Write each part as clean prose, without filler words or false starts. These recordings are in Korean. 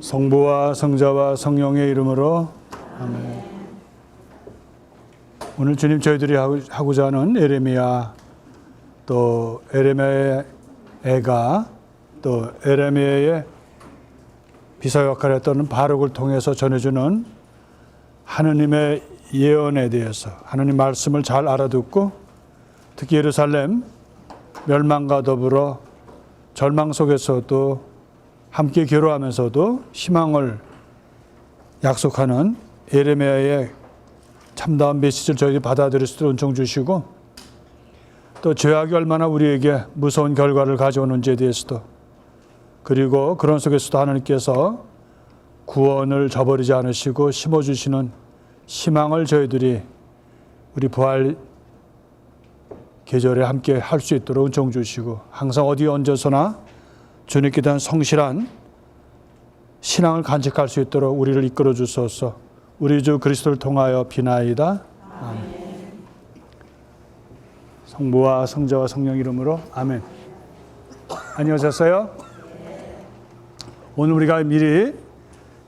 성부와 성자와 성령의 이름으로 아멘. 오늘 주님 저희들이 하고자 하는 에레미야, 또 에레미야의 애가, 또 에레미야의 비서 역할을 했던 바룩을 통해서 전해주는 하느님의 예언에 대해서, 하느님 말씀을 잘 알아듣고 특히 예루살렘 멸망과 더불어 절망 속에서도 함께 기도하면서도 희망을 약속하는 에레미야의 참다운 메시지를 저희들이 받아들일 수 있도록 은총 주시고, 또 죄악이 얼마나 우리에게 무서운 결과를 가져오는지에 대해서도, 그리고 그런 속에서도 하나님께서 구원을 저버리지 않으시고 심어주시는 희망을 저희들이 우리 부활 계절에 함께 할 수 있도록 은총 주시고, 항상 어디 언제서나 주님께 대한 성실한 신앙을 간직할 수 있도록 우리를 이끌어 주소서. 우리 주 그리스도를 통하여 비나이다. 아멘. 성부와 성자와 성령 이름으로 아멘. 안녕하셨어요? 오늘 우리가 미리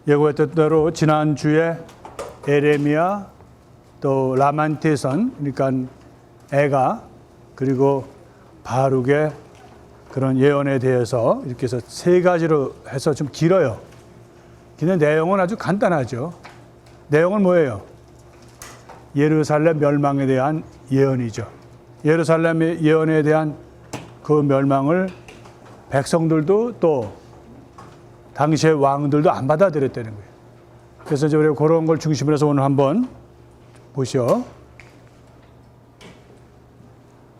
예고했던 대로 지난주에 에레미야, 또 라만티선, 그러니까 애가, 그리고 바룩의 그런 예언에 대해서 이렇게 해서 세 가지로 해서 좀 길어요. 근데 내용은 아주 간단하죠. 내용은 뭐예요? 예루살렘 멸망에 대한 예언이죠. 예루살렘의 예언에 대한 그 멸망을 백성들도 또 당시의 왕들도 안 받아들였다는 거예요. 그래서 이제 우리가 그런 걸 중심으로 해서 오늘 한번 보시오.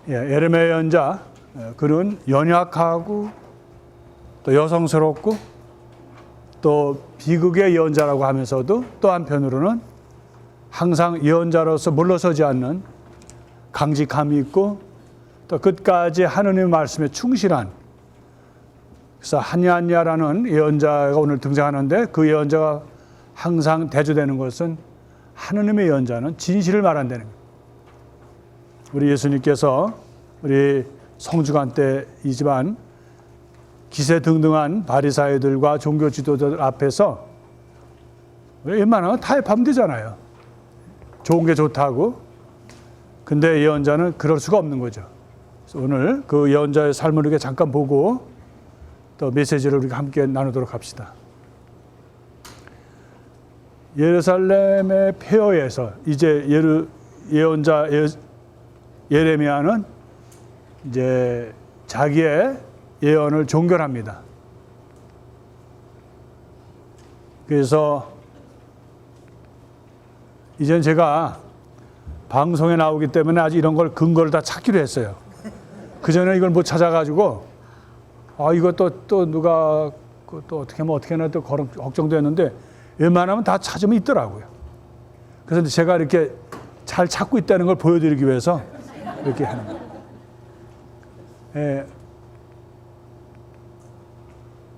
에레미야 예언자, 그는 연약하고 또 여성스럽고 또 비극의 예언자라고 하면서도 또 한편으로는 항상 예언자로서 물러서지 않는 강직함이 있고, 또 끝까지 하느님의 말씀에 충실한, 그래서 하냐냐라는 예언자가 오늘 등장하는데, 그 예언자가 항상 대조되는 것은 하느님의 예언자는 진실을 말한다는 거예요. 우리 예수님께서 우리 성주간 때이지만 기세등등한 바리사이들과 종교 지도자들 앞에서 웬만하면 타협하면 되잖아요. 좋은 게 좋다고. 근데 예언자는 그럴 수가 없는 거죠. 그래서 오늘 그 예언자의 삶을 이렇게 잠깐 보고 또 메시지를 우리가 함께 나누도록 합시다. 예루살렘의 폐허에서 이제 예언자 예레미야는 이제 자기의 예언을 종결합니다. 그래서 이젠 제가 방송에 나오기 때문에 아직 이런 걸 근거를 다 찾기로 했어요. 그전에 이걸 못 찾아가지고 이것도 또 누가 또 어떻게 하면 어떻게 하나 또 걱정도 했는데 웬만하면 다 찾으면 있더라고요. 그래서 제가 이렇게 잘 찾고 있다는 걸 보여드리기 위해서 이렇게 하는 거예요.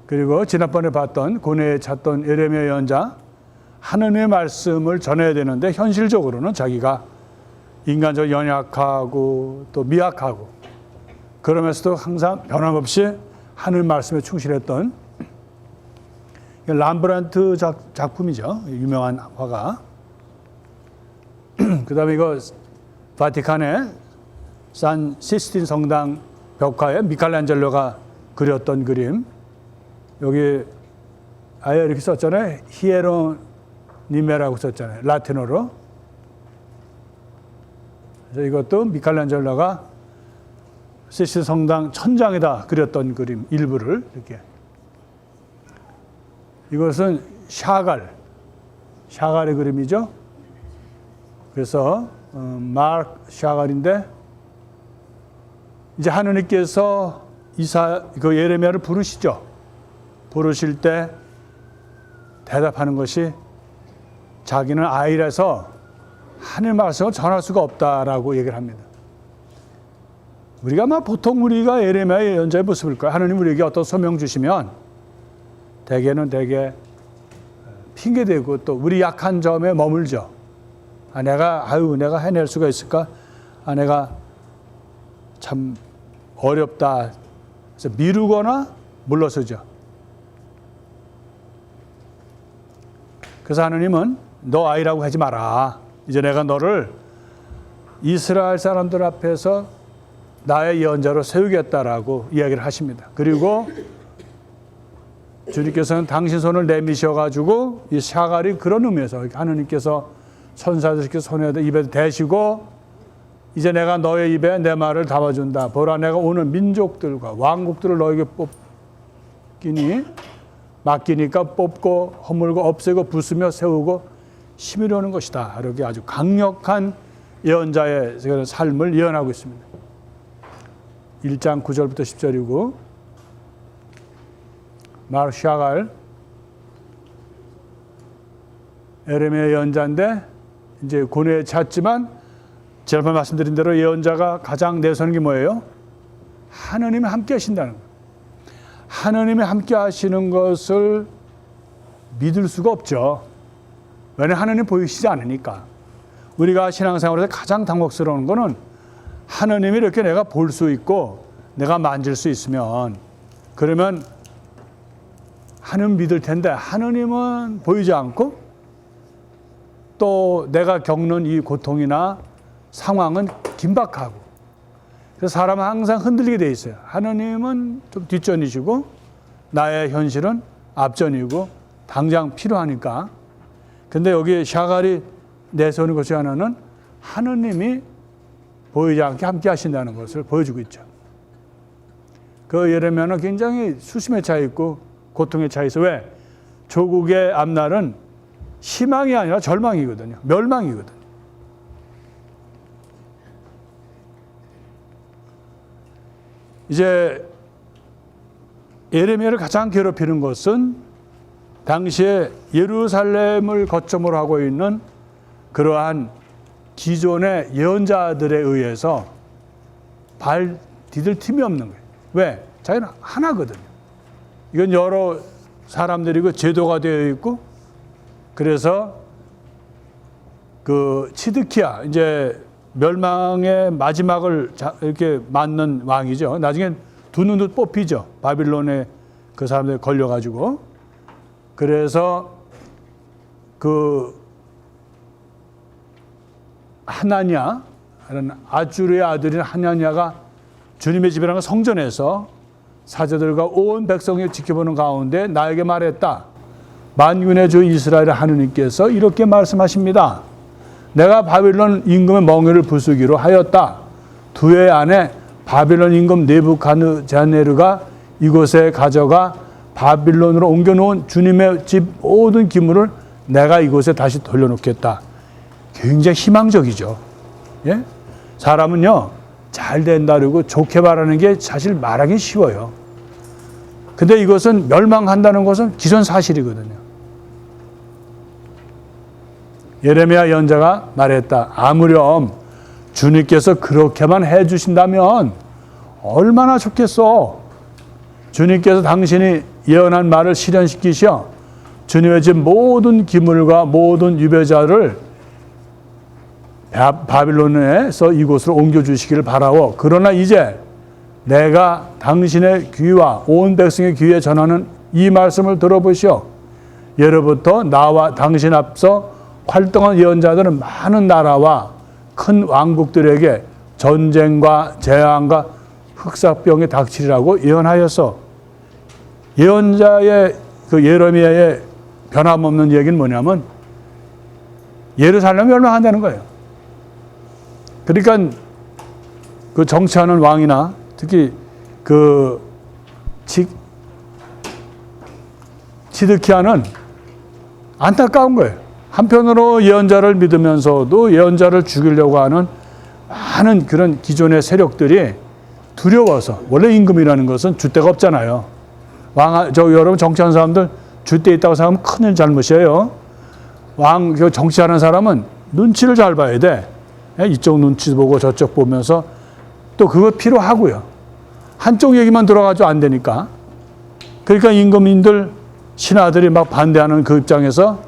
그리고 지난번에 봤던 고뇌에 찾던 에레미야 예언자, 하느님의 말씀을 전해야 되는데 현실적으로는 자기가 인간적으로 연약하고 또 미약하고 그러면서도 항상 변함없이 하느님 말씀에 충실했던 람브란트 작품이죠. 유명한 화가. 그 다음에 이거 바티칸의 산 시스틴 성당 벽화에 미켈란젤로가 그렸던 그림. 여기 아예 이렇게 썼잖아요. 히에로니메라고 썼잖아요. 라틴어로. 그래서 이것도 미켈란젤로가 시스틴 성당 천장에다 그렸던 그림 일부를 이렇게. 이것은 샤갈의 그림이죠. 그래서 마크 샤갈인데, 이제 하느님께서 그 예레미야를 부르시죠. 부르실 때 대답하는 것이 자기는 아이라서 하늘 말씀을 전할 수가 없다라고 얘기를 합니다. 우리가 보통 우리가 예레미야의 예언자의 모습일 거예요. 하느님 우리에게 어떤 소명 주시면 대개는 핑계대고 또 우리 약한 점에 머물죠. 내가 해낼 수가 있을까? 내가 참 어렵다. 그래서 미루거나 물러서죠. 그래서 하느님은 너 아이라고 하지 마라. 이제 내가 너를 이스라엘 사람들 앞에서 나의 예언자로 세우겠다라고 이야기를 하십니다. 그리고 주님께서는 당신 손을 내미셔가지고 이 샤갈이 그런 의미에서 하느님께서 천사들께 손에 입에 대시고 이제 내가 너의 입에 내 말을 담아준다. 보라 내가 오늘 민족들과 왕국들을 너에게 맡기니까 뽑고 허물고 없애고 부수며 세우고 심으려는 것이다. 이렇게 아주 강력한 예언자의 삶을 예언하고 있습니다. 1장 9절부터 10절이고 샤갈 에레미야 예언자인데 이제 고뇌에 찼지만 지난번 말씀드린 대로 예언자가 가장 내세우는 게 뭐예요? 하느님이 함께 하신다는 거예요. 하느님이 함께 하시는 것을 믿을 수가 없죠. 왜냐하면 하느님 보이시지 않으니까. 우리가 신앙생활에서 가장 당혹스러운 거는 하느님이 이렇게 내가 볼 수 있고 내가 만질 수 있으면 그러면 하느님 믿을 텐데 하느님은 보이지 않고 또 내가 겪는 이 고통이나 상황은 긴박하고 그래서 사람은 항상 흔들리게 돼 있어요. 하느님은 좀 뒷전이시고 나의 현실은 앞전이고 당장 필요하니까. 근데 여기 샤갈이 내세우는 것이 하나는 하느님이 보이지 않게 함께 하신다는 것을 보여주고 있죠. 그 예레미야는 굉장히 수심에 차 있고 고통에 차 있어. 왜? 조국의 앞날은 희망이 아니라 절망이거든요. 멸망이거든요. 이제 예레미야를 가장 괴롭히는 것은 당시에 예루살렘을 거점으로 하고 있는 그러한 기존의 예언자들에 의해서 발 디딜 틈이 없는 거예요. 왜? 자기는 하나거든요. 이건 여러 사람들이고 제도가 되어 있고 그래서 그 치드키야 이제 멸망의 마지막을 이렇게 맞는 왕이죠. 나중에 두 눈도 뽑히죠. 바빌론에 그 사람들이 걸려가지고. 그래서 그 하나냐, 아주르의 아들인 하나냐가 주님의 집이라는 성전에서 사제들과 온 백성이 지켜보는 가운데 나에게 말했다. 만군의 주 이스라엘의 하느님께서 이렇게 말씀하십니다. 내가 바빌론 임금의 멍에를 부수기로 하였다. 두 해 안에 바빌론 임금 느부갓네살가 이곳에 가져가 바빌론으로 옮겨놓은 주님의 집 모든 기물을 내가 이곳에 다시 돌려놓겠다. 굉장히 희망적이죠. 예? 사람은요 잘 된다고 좋게 말하는 게 사실 말하기 쉬워요. 근데 이것은 멸망한다는 것은 기존사실이거든요. 예레미야 예언자가 말했다. 아무렴 주님께서 그렇게만 해주신다면 얼마나 좋겠어. 주님께서 당신이 예언한 말을 실현시키셔 주님의 집 모든 기물과 모든 유배자를 바빌론에서 이곳으로 옮겨주시기를 바라오. 그러나 이제 내가 당신의 귀와 온 백성의 귀에 전하는 이 말씀을 들어보시오. 예로부터 나와 당신 앞서 활동한 예언자들은 많은 나라와 큰 왕국들에게 전쟁과 재앙과 흑사병이 닥치리라고 예언하였어. 예언자의 그 예레미야의 변함없는 얘기는 뭐냐면 예루살렘이 멸망한다는 거예요. 그러니까 그 정치하는 왕이나 특히 그 시드키야는 안타까운 거예요. 한편으로 예언자를 믿으면서도 예언자를 죽이려고 하는 많은 그런 기존의 세력들이 두려워서, 원래 임금이라는 것은 줏대가 없잖아요. 여러분 정치하는 사람들 줏대 있다고 생각하면 큰일 잘못이에요. 정치하는 사람은 눈치를 잘 봐야 돼. 이쪽 눈치 보고 저쪽 보면서 또 그거 필요하고요. 한쪽 얘기만 들어가지고 안 되니까. 그러니까 임금인들 신하들이 막 반대하는 그 입장에서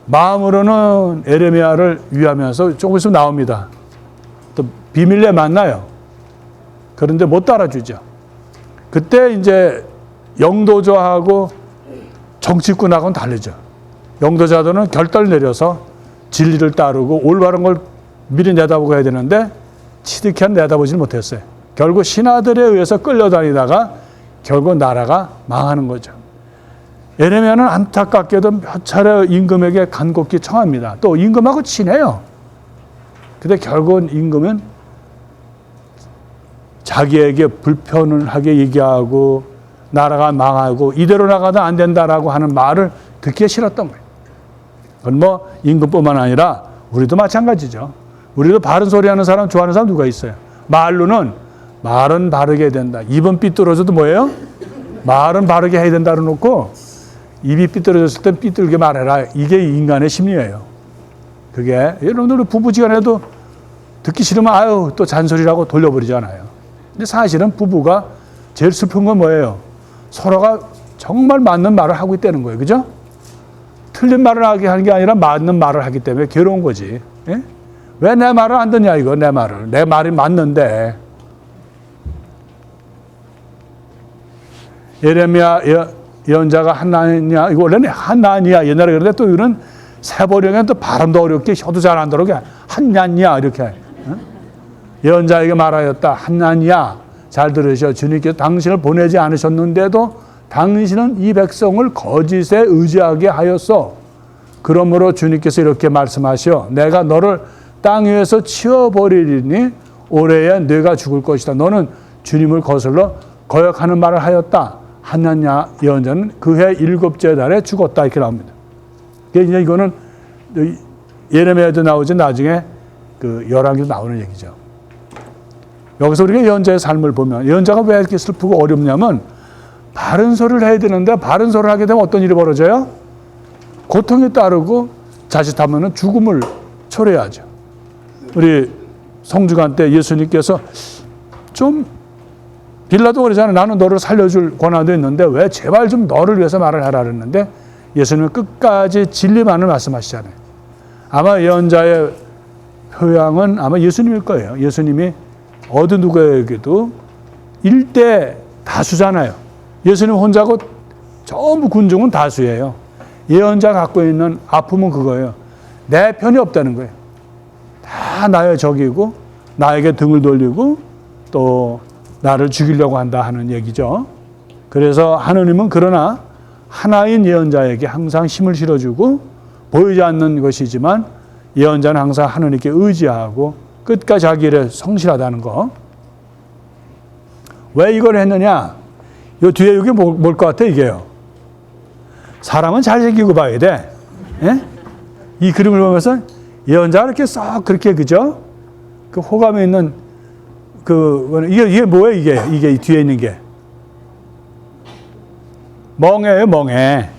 마음으로는 에레미야를 위하면서 조금 있으면 나옵니다. 또 비밀리에 만나요. 그런데 못 따라주죠. 그때 이제 영도조하고 정치꾼하고는 다르죠. 영도자들은 결단을 내려서 진리를 따르고 올바른 걸 미리 내다보고 해야 되는데 치득히 내다보지 못했어요. 결국 신하들에 의해서 끌려다니다가 결국 나라가 망하는 거죠. 예레미야는 안타깝게도 몇 차례 임금에게 간곡히 청합니다. 또 임금하고 친해요. 근데 결국은 임금은 자기에게 불편을 하게 얘기하고 나라가 망하고 이대로 나가도 안 된다라고 하는 말을 듣기 싫었던 거예요. 그건 뭐 임금뿐만 아니라 우리도 마찬가지죠. 우리도 바른 소리 하는 사람 좋아하는 사람 누가 있어요? 말로는 말은 바르게 된다. 입은 삐뚤어져도 뭐예요? 말은 바르게 해야 된다고 놓고 입이 삐뚤어졌을 땐 삐뚤게 말해라. 이게 인간의 심리예요. 그게 여러분들 부부지간에도 듣기 싫으면 아유 또 잔소리라고 돌려버리잖아요. 근데 사실은 부부가 제일 슬픈 건 뭐예요? 서로가 정말 맞는 말을 하고 있다는 거예요. 그죠? 틀린 말을 하게 하는 게 아니라 맞는 말을 하기 때문에 괴로운 거지. 예? 왜 내 말을 안 듣냐 이거 내 말을. 내 말이 맞는데. 예레미야 예언자가 한나니야 이거 원래는 한나니야 옛날에 그런데 또 이거는 세번역에는 또 발음도 어렵게 혀도 잘 안 들어오게 한나니야 이렇게 예언자에게 말하였다. 한나니야 잘 들으셔. 주님께서 당신을 보내지 않으셨는데도 당신은 이 백성을 거짓에 의지하게 하였어. 그러므로 주님께서 이렇게 말씀하시오. 내가 너를 땅 위에서 치워버리리니 올해에 네가 죽을 것이다. 너는 주님을 거슬러 거역하는 말을 하였다. 하나냐 예언자는 그해 7째 달에 죽었다. 이렇게 나옵니다. 이제 이거는 예레미야에도 나오지 나중에 그 열왕기도 나오는 얘기죠. 여기서 우리가 예언자의 삶을 보면 예언자가 왜 이렇게 슬프고 어렵냐면 바른 소리를 해야 되는데 바른 소리를 하게 되면 어떤 일이 벌어져요? 고통이 따르고 자칫하면 죽음을 초래하죠. 우리 성주간 때 예수님께서 좀 빌라도 그러잖아요. 나는 너를 살려줄 권한도 있는데 왜 제발 좀 너를 위해서 말을 하라 그랬는데 예수님은 끝까지 진리만을 말씀하시잖아요. 아마 예언자의 표양은 아마 예수님일 거예요. 예수님이 어느 누구에게도 일대 다수잖아요. 예수님 혼자고 전부 군중은 다수예요. 예언자 갖고 있는 아픔은 그거예요. 내 편이 없다는 거예요. 다 나의 적이고 나에게 등을 돌리고 또 나를 죽이려고 한다 하는 얘기죠. 그래서 하느님은 그러나 하나인 예언자에게 항상 힘을 실어주고 보이지 않는 것이지만 예언자는 항상 하느님께 의지하고 끝까지 자기 일에 성실하다는 거. 왜 이걸 했느냐? 요 뒤에 이게 뭘 것 같아 이게요. 사람은 잘생기고 봐야 돼. 예? 이 그림을 보면서 예언자가 이렇게 썩 그렇게 그죠? 그 호감에 있는 이게 뭐예요 이게 이 뒤에 있는 게 멍에예요 멍에.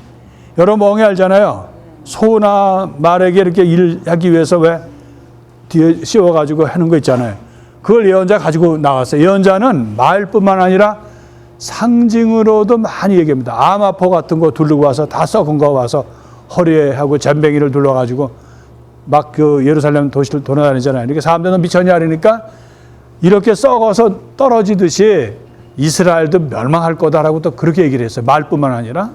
여러분 멍에 알잖아요. 소나 말에게 이렇게 일하기 위해서 왜 뒤에 씌워가지고 하는 거 있잖아요. 그걸 예언자 가지고 나왔어요. 예언자는 말뿐만 아니라 상징으로도 많이 얘기합니다. 암화포 같은 거 두르고 와서 다 썩은 거 와서 허리에 하고 잼뱅이를 둘러가지고 막 그 예루살렘 도시를 돌아다니잖아요. 이렇게 사람들은 미쳤냐 그러니까 이렇게 썩어서 떨어지듯이 이스라엘도 멸망할 거다라고 또 그렇게 얘기를 했어요. 말뿐만 아니라.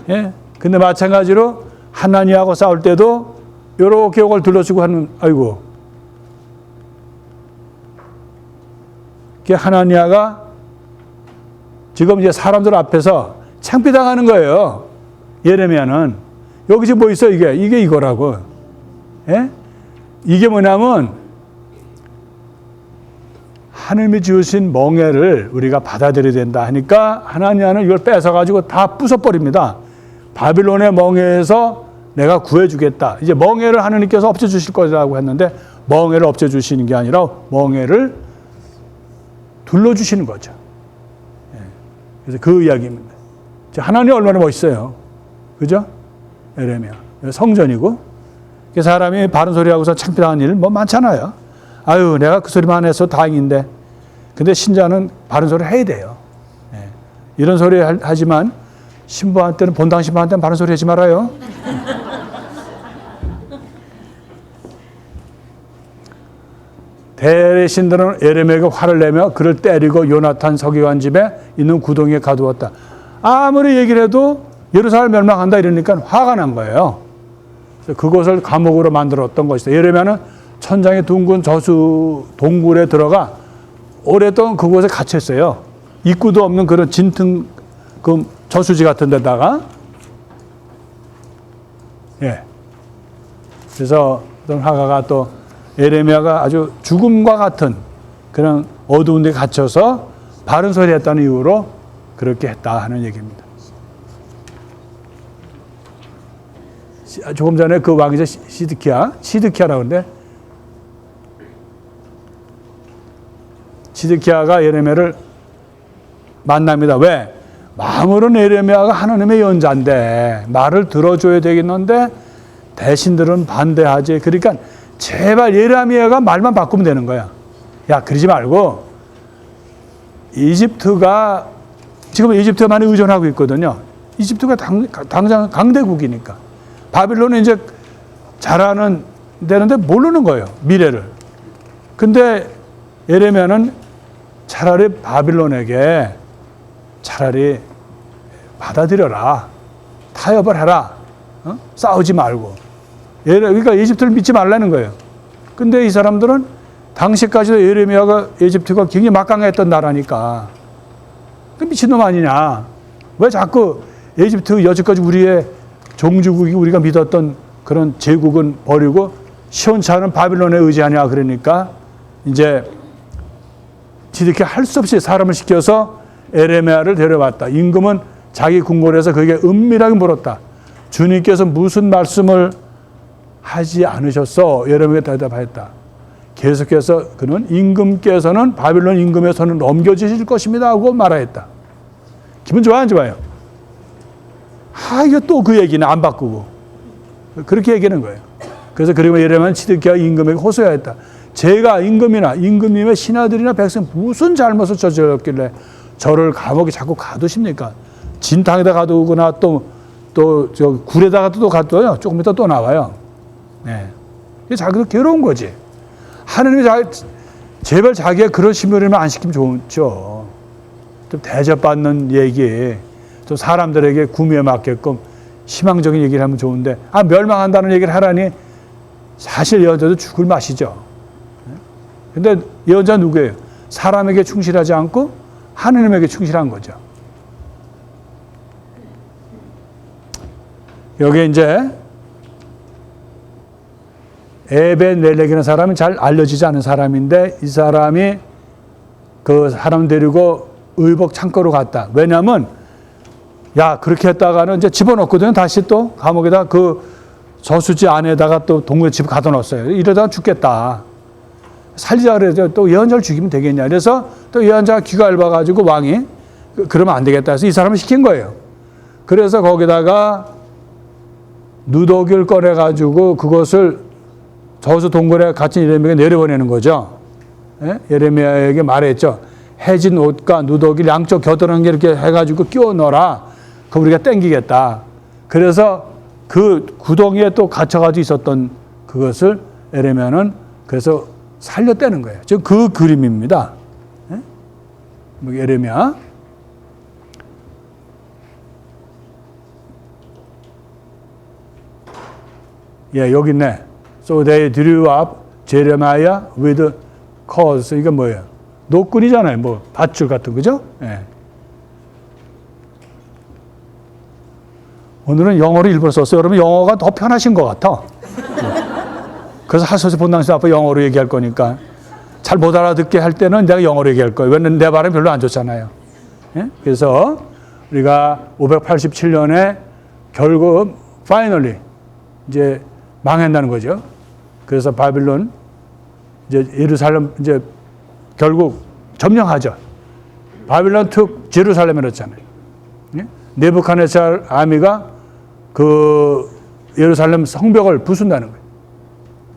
예. 근데 마찬가지로 하나니하고 싸울 때도 요렇게 이걸 둘러쓰고 하는, 아이고. 하나니아가 지금 이제 사람들 앞에서 창피당하는 거예요. 예레미야는. 여기 지금 뭐 있어, 이게 이거라고. 예? 이게 뭐냐면, 하느님이 주신 멍에를 우리가 받아들여야 된다 하니까 하나니아는 이걸 뺏어가지고 다 부숴버립니다. 바빌론의 멍에에서 내가 구해주겠다. 이제 멍에를 하느님께서 없애주실 거라고 했는데 멍에를 없애주시는 게 아니라 멍에를 둘러주시는 거죠. 그래서 그 이야기입니다. 하나님이 얼마나 멋있어요. 그죠? 예레미야. 성전이고 사람이 바른 소리 하고서 창피당한 일 뭐 많잖아요. 아유, 내가 그 소리만 해서 다행인데. 근데 신자는 바른 소리 해야 돼요. 이런 소리 하지만 신부한테는 본당 신부한테는 바른 소리 하지 말아요. 대신들은 예레미야에게 화를 내며 그를 때리고 요나탄 서기관 집에 있는 구덩이에 가두었다. 아무리 얘기를 해도 예루살렘 멸망한다 이러니까 화가 난 거예요. 그래서 그것을 감옥으로 만들었던 것이다. 예레미야는 천장의 둥근 저수 동굴에 들어가 오랫동안 그곳에 갇혔어요. 입구도 없는 그런 진퉁 그 저수지 같은 데다가. 예. 그래서 어떤 화가가 또 예레미야가 아주 죽음과 같은 그런 어두운 데 갇혀서 바른 소리 했다는 이유로 그렇게 했다 하는 얘기입니다. 조금 전에 그 왕이죠. 시드키야라고 하는데 시드키야가 예레미야를 만납니다. 왜? 마음으로는 예레미야가 하나님의 연자인데 말을 들어줘야 되겠는데 대신들은 반대하지. 그러니까 제발 예레미야가 말만 바꾸면 되는 거야. 야, 그러지 말고 이집트가 지금 이집트에 많이 의존하고 있거든요. 이집트가 당장 강대국이니까. 바빌론은 이제 잘하는 되는데 모르는 거예요. 미래를. 근데 예레미야는 차라리 바빌론에게 차라리 받아들여라. 타협을 해라. 싸우지 말고. 그러니까 이집트를 믿지 말라는 거예요. 근데 이 사람들은 당시까지도 예레미야가 이집트가 굉장히 막강했던 나라니까 그 미친놈 아니냐. 왜 자꾸 이집트 여지까지 우리의 종주국이 우리가 믿었던 그런 제국은 버리고 시원찮은 바빌론에 의지하냐. 그러니까 이제 지들끼리 할 수 없이 사람을 시켜서 예레미야를 데려왔다. 임금은 자기 궁궐에서 그에게 은밀하게 물었다. 주님께서 무슨 말씀을 하지 않으셨어? 예레미야가 대답하였다. 계속해서 그는 임금께서는 바빌론 임금의 손을 넘겨주실 것입니다 하고 말하였다. 기분 좋아요, 안 좋아요? 이거 또 그 얘기는 안 바꾸고 그렇게 얘기하는 거예요. 그래서 그리고 예레미야는 시드키야 임금에게 호소하였다. 제가 임금이나 임금님의 신하들이나 백성 무슨 잘못을 저질렀길래 저를 감옥에 자꾸 가두십니까? 진탕에다 가두거나 또 저 굴에다가 또 가둬요. 조금 이따 또 나와요. 네. 자기도 괴로운 거지. 하느님이 제발 자기가 그런 신부름을 안 시키면 좋죠. 좀 대접받는 얘기, 또 사람들에게 구미에 맞게끔 희망적인 얘기를 하면 좋은데, 멸망한다는 얘기를 하라니 사실 예언자도 죽을 맛이죠. 근데 예언자 누구예요? 사람에게 충실하지 않고 하느님에게 충실한 거죠. 여기 이제 에벤멜렉이라는 사람은 잘 알려지지 않은 사람인데 이 사람이 그 사람 데리고 의복 창고로 갔다. 왜냐하면 야 그렇게 했다가는 이제 집어넣거든요. 다시 또 감옥에다 그 저수지 안에다가 또 동굴에 집 가둬놨어요. 이러다가 죽겠다. 살리자 그래서 또 예언자를 죽이면 되겠냐. 그래서 또 예언자가 귀가 얇아가지고 왕이 그러면 안 되겠다 해서 이 사람을 시킨 거예요. 그래서 거기다가 누더기를 꺼내가지고 그것을 저수 동굴에 갇힌 예레미야에게 내려보내는 거죠. 예? 예레미야에게 말했죠. 해진 옷과 누더기를 양쪽 겨드랑이에 이렇게 해가지고 끼워 넣어라. 그럼 우리가 땡기겠다. 그래서 그 구덩이에 또 갇혀가지고 있었던 그것을 예레미야는 그래서 살려떼는 거예요. 즉 그 그림입니다. 예? 예레미야. 예, 여기 있네. So they drew up Jeremiah with cords. 이게 뭐예요? 노끈이잖아요. 뭐 밧줄 같은 거죠? 예. 오늘은 영어로 일부러 썼어요. 여러분 영어가 더 편하신 것 같아. 그래서 하소서 본당에서 앞에 영어로 얘기할 거니까 잘 못 알아듣게 할 때는 내가 영어로 얘기할 거예요. 왜냐면 내 발음이 별로 안 좋잖아요. 예? 그래서 우리가 587년에 결국 finally 이제 망한다는 거죠. 그래서 바빌론 이제 예루살렘 이제 결국 점령하죠. 바빌론 took 제루살렘을 했잖아요. 예? 네부카네살 아미가 그 예루살렘 성벽을 부순다는 거예요.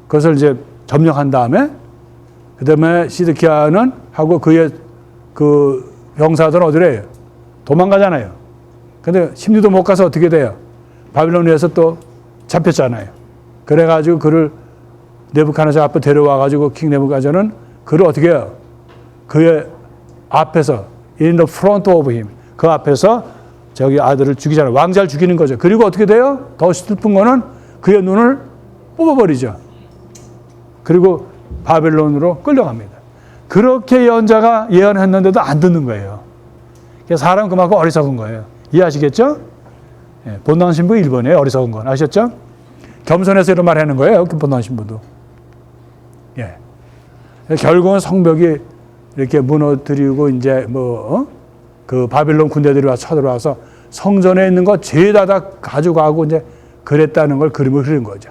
그것을 이제 점령한 다음에 그다음에 시드키야는 하고 그의 그 병사들은 어디래요? 도망가잖아요. 근데 심리도 못 가서 어떻게 돼요? 바빌론에서 또 잡혔잖아요. 그래가지고 그를 네부카네살 앞에 데려와가지고 킹 네부카네살은 그를 어떻게 해요? 그의 앞에서 in the front of him 그 앞에서 저기 아들을 죽이잖아요. 왕자를 죽이는 거죠. 그리고 어떻게 돼요? 더 슬픈 거는 그의 눈을 뽑아버리죠. 그리고 바벨론으로 끌려갑니다. 그렇게 예언자가 예언했는데도 안 듣는 거예요. 사람 그만큼 어리석은 거예요. 이해하시겠죠? 예, 본당 신부 1번이에요. 어리석은 건. 아셨죠? 겸손해서 이런 말 하는 거예요. 본당 신부도. 예. 결국은 성벽이 이렇게 무너뜨리고 이제 그 바벨론 군대들이 와서 쳐들어와서 성전에 있는 거 죄다 가져가고 이제 그랬다는 걸 그림을 그린 거죠.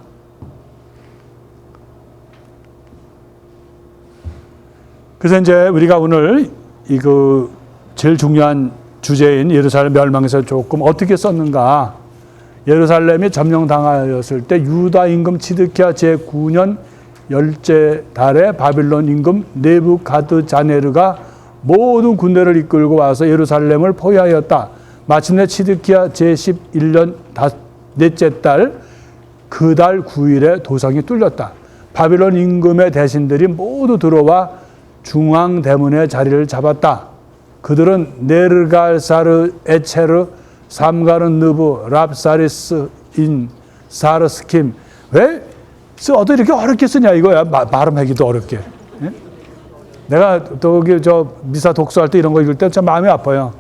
그래서 이제 우리가 오늘 제일 중요한 주제인 예루살렘 멸망에서 조금 어떻게 썼는가. 예루살렘이 점령당하였을 때 유다 임금 치드키야 제9년 열째 달에 바빌론 임금 네부갓드자네르가 모든 군대를 이끌고 와서 예루살렘을 포위하였다. 마침내 치드키야 제11년 넷째 달 그 달 9일에 도성이 뚫렸다. 바빌론 임금의 대신들이 모두 들어와 중앙대문의 자리를 잡았다. 그들은 네르갈사르, 에체르, 삼가른 느부, 랍사리스, 인, 사르스킴. 왜 어떻게 이렇게 어렵게 쓰냐 이거야. 발음하기도 어렵게. 예? 내가 저 미사 독서할 때 이런 거 읽을 때 참 마음이 아파요.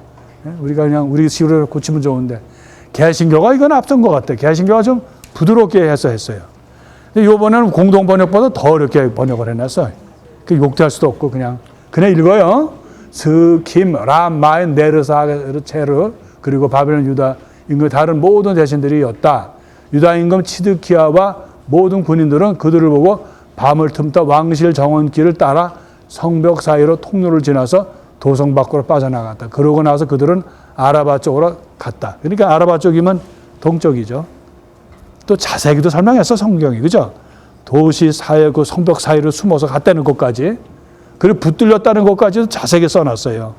예? 우리가 그냥 우리 식으로 고치면 좋은데 개신교가 이건 앞선 것 같아. 개신교가 좀 부드럽게 해서 했어요. 근데 이번에는 공동 번역보다 더 어렵게 번역을 해놨어. 그 욕도 할 수도 없고 그냥 읽어요. 스킴, 람, 마인, 네르사르, 체르 그리고 바벨론 유다 임금 다른 모든 대신들이었다. 유다 임금 치드키야와 모든 군인들은 그들을 보고 밤을 틈타 왕실 정원길을 따라 성벽 사이로 통로를 지나서 도성 밖으로 빠져나갔다. 그러고 나서 그들은 아라바 쪽으로 갔다. 그러니까 아라바 쪽이면 동쪽이죠. 또 자세히도 설명했어 성경이. 그죠? 도시 사이에 그 성벽 사이로 숨어서 갔다는 것까지 그리고 붙들렸다는 것까지도 자세히 써놨어요.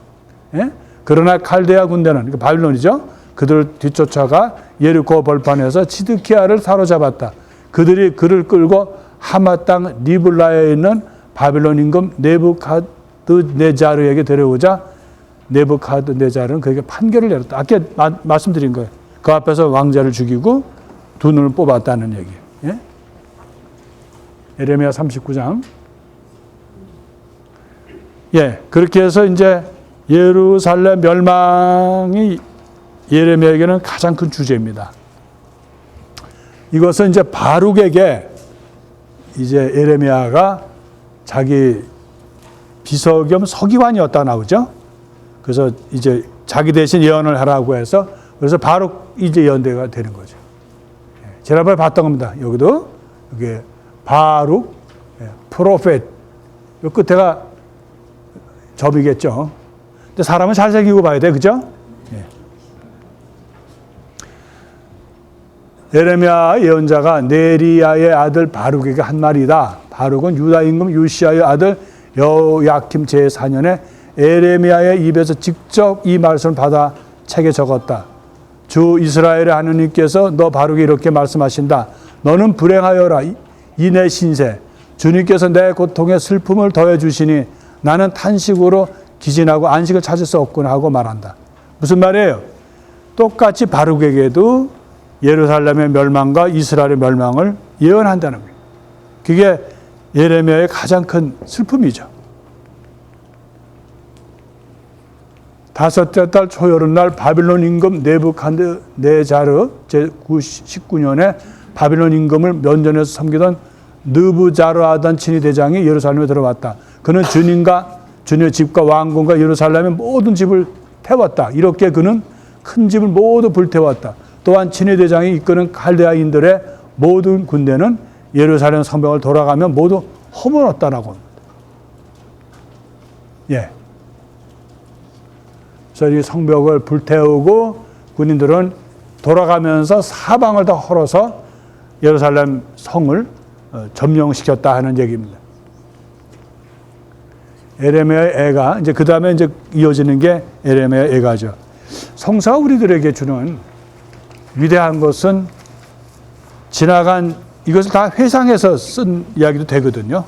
예? 그러나 칼데아 군대는 그러니까 바빌론이죠. 그들을 뒤쫓아가 예리코 벌판에서 치드키야를 사로잡았다. 그들이 그를 끌고 하마 땅 리블라에 있는 바빌론 임금 네부갓드네자르에게 데려오자 네부갓드네자르는 그에게 판결을 내렸다. 아까 말씀드린 거예요. 그 앞에서 왕자를 죽이고 두 눈을 뽑았다는 얘기. 예? 예레미야 39장. 예, 그렇게 해서 이제 예루살렘 멸망이 예레미야에게는 가장 큰 주제입니다. 이것은 이제 바룩에게 이제 예레미야가 자기 비서 겸 서기관이었다 나오죠. 그래서 이제 자기 대신 예언을 하라고 해서 그래서 바룩 이제 예언대가 되는 거죠. 지난번에 봤던 겁니다. 여기도 이게 바룩, 프로페트 요 끝에가 접이겠죠. 근데 사람은 잘생기고 봐야 돼, 그죠? 예레미야 예언자가 네리야의 아들 바룩에게 한 말이다. 바룩은 유다 임금 요시야의 아들 여야킴 제4년에 예레미야의 입에서 직접 이 말씀을 받아 책에 적었다. 주 이스라엘의 하느님께서 너 바룩이 이렇게 말씀하신다. 너는 불행하여라. 이 내 신세. 주님께서 내 고통에 슬픔을 더해 주시니 나는 탄식으로 기진하고 안식을 찾을 수 없구나 하고 말한다. 무슨 말이에요? 똑같이 바룩에게도 예루살렘의 멸망과 이스라엘의 멸망을 예언한다는 거예요. 그게 예레미야의 가장 큰 슬픔이죠. 다섯째 달 초여름날 바빌론 임금 네부갓네자르 제19년에 바빌론 임금을 면전에서 섬기던 느부자르아단 친위 대장이 예루살렘에 들어왔다. 그는 주님의 집과 왕궁과 예루살렘의 모든 집을 태웠다. 이렇게 그는 큰 집을 모두 불태웠다. 또한 친위 대장이 이끄는 칼데아인들의 모든 군대는 예루살렘 성벽을 돌아가며 모두 허물었다라고 합니다. 예. 그래서 이 성벽을 불태우고 군인들은 돌아가면서 사방을 다 헐어서 예루살렘 성을 점령시켰다 하는 얘기입니다. 예레미야의 애가 이제 그 다음에 이제 이어지는 게 예레미야의 애가죠. 성사가 우리들에게 주는 위대한 것은 지나간 이것을 다 회상해서 쓴 이야기도 되거든요.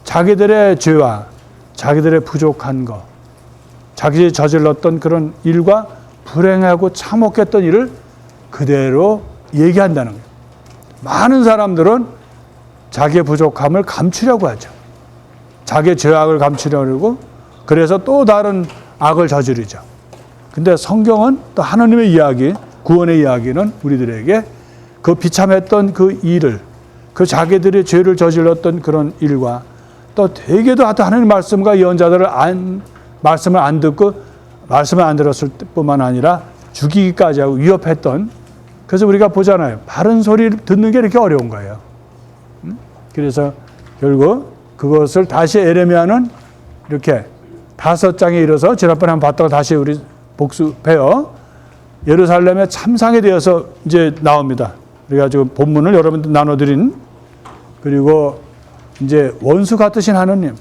자기들의 죄와 자기들의 부족한 것, 자기들이 저질렀던 그런 일과 불행하고 참혹했던 일을 그대로 얘기한다는 거예요. 많은 사람들은 자기의 부족함을 감추려고 하죠. 자기의 죄악을 감추려고, 그래서 또 다른 악을 저지르죠. 근데 성경은 또 하나님의 이야기, 구원의 이야기는 우리들에게 그 비참했던 그 일을, 그 자기들의 죄를 저질렀던 그런 일과 또 되게도 하나님의 말씀과 예언자들을 말씀을 안 듣고 말씀을 안 들었을 뿐만 아니라 죽이기까지 하고 위협했던, 그래서 우리가 보잖아요. 바른 소리를 듣는 게 이렇게 어려운 거예요. 그래서 결국 그것을 다시 에레미야는 이렇게 5장에 이르러서 지난번에 한번 봤다가 다시 우리 복습해요. 예루살렘의 참상에 대해서 이제 나옵니다. 우리가 지금 본문을 여러분들 나눠드린, 그리고 이제 원수 같으신 하느님,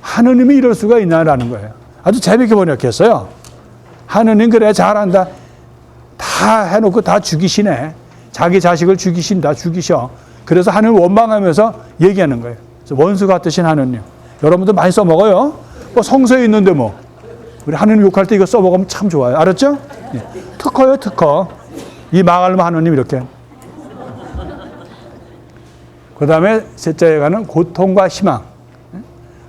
하느님이 이럴 수가 있나라는 거예요. 아주 재밌게 번역했어요. 하느님 그래 잘한다. 다 해놓고 다 죽이시네. 자기 자식을 죽이신다. 죽이셔. 그래서 하느님을 원망하면서 얘기하는 거예요. 그래서 원수 같으신 하느님. 여러분도 많이 써먹어요. 뭐 성서에 있는데 뭐. 우리 하느님 욕할 때 이거 써먹으면 참 좋아요. 알았죠? 예. 특허요, 특허. 이 망할 하느님 이렇게. 그 다음에 셋째에 가는 고통과 희망.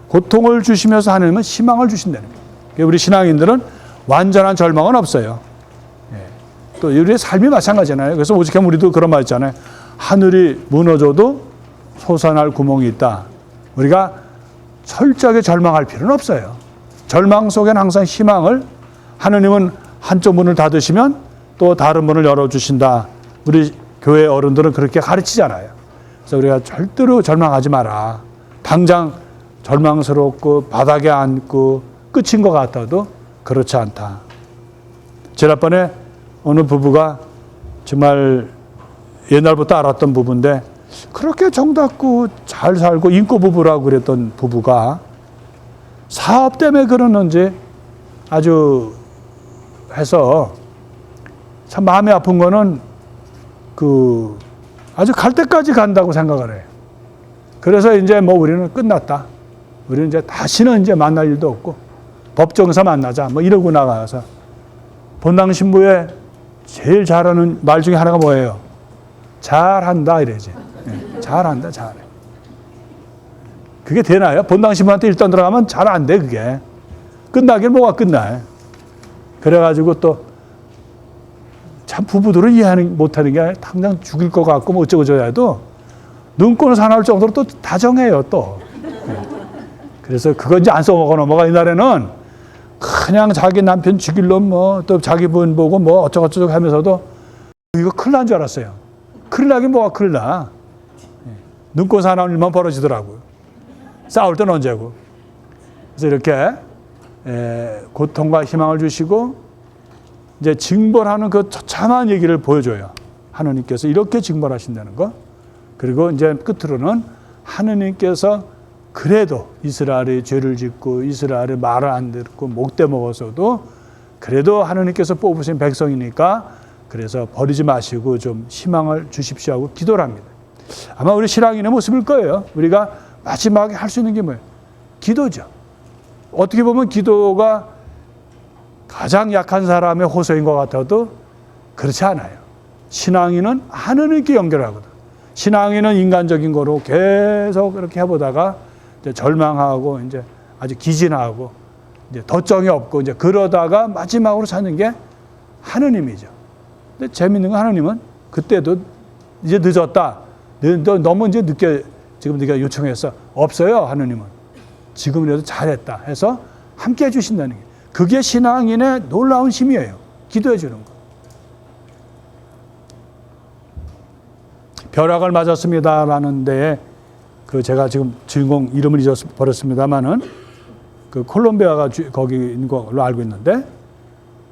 고통을 주시면서 하느님은 희망을 주신다는 거예요. 우리 신앙인들은 완전한 절망은 없어요. 또 우리의 삶이 마찬가지잖아요. 그래서 오직하면 우리도 그런 말 있잖아요. 하늘이 무너져도 솟아날 구멍이 있다. 우리가 철저하게 절망할 필요는 없어요. 절망 속에는 항상 희망을, 하느님은 한쪽 문을 닫으시면 또 다른 문을 열어주신다. 우리 교회 어른들은 그렇게 가르치잖아요. 그래서 우리가 절대로 절망하지 마라. 당장 절망스럽고 바닥에 앉고 끝인 것 같아도 그렇지 않다. 지난번에 어느 부부가 정말 옛날부터 알았던 부부인데 그렇게 정답고 잘 살고 인고 부부라고 그랬던 부부가 사업 때문에 그러는지 아주 해서 참 마음이 아픈 거는 그 아주 갈 때까지 간다고 생각을 해요. 그래서 이제 뭐 우리는 끝났다. 우리는 이제 다시는 이제 만날 일도 없고 법정에서 만나자 뭐 이러고 나가서 본당 신부에 제일 잘하는 말 중에 하나가 뭐예요? 잘한다 이래지. 네, 잘한다, 잘해. 그게 되나요? 본당 신부한테 일단 들어가면 잘 안 돼, 그게. 끝나긴 뭐가 끝나. 그래가지고 또 참 부부들은 이해하는 못하는 게 아니라 당장 죽일 것 같고 뭐 어쩌고 저쩌고 해도 눈꼴 사나울 정도로 또 다정해요, 또. 네. 그래서 그거 이제 안 써먹어 넘어가. 이날에는 그냥 자기 남편 죽일 놈 뭐 또 자기 분 보고 뭐 어쩌고저쩌고 하면서도 이거 큰일 난 줄 알았어요. 큰일 나긴 뭐가 큰일 나. 눈꽃 사나운 일만 벌어지더라고요. 싸울 땐 언제고. 그래서 이렇게 고통과 희망을 주시고 이제 징벌하는 그 처참한 얘기를 보여줘요. 하느님께서 이렇게 징벌하신다는 거. 그리고 이제 끝으로는 하느님께서 그래도 이스라엘의 죄를 짓고 이스라엘의 말을 안 듣고 목대 먹어서도 그래도 하느님께서 뽑으신 백성이니까 그래서 버리지 마시고 좀 희망을 주십시오 하고 기도를 합니다. 아마 우리 신앙인의 모습일 거예요. 우리가 마지막에 할 수 있는 게 뭐예요? 기도죠. 어떻게 보면 기도가 가장 약한 사람의 호소인 것 같아도 그렇지 않아요. 신앙인은 하느님께 연결하거든. 신앙인은 인간적인 거로 계속 그렇게 해보다가 이제 절망하고 이제 아주 기진하고 이제 덧정이 없고 이제 그러다가 마지막으로 찾는 게 하느님이죠. 근데 재밌는 건 하느님은 그때도 이제 늦었다. 너무 이제 늦게 지금 네가 요청했어. 없어요, 하느님은. 지금이라도 잘했다 해서 함께 해주신다는 게. 그게 신앙인의 놀라운 힘이에요. 기도해 주는 거. 벼락을 맞았습니다라는 데에 그 제가 지금 주인공 이름을 잊어버렸습니다만은 그 콜롬비아가 거기 있는 걸로 알고 있는데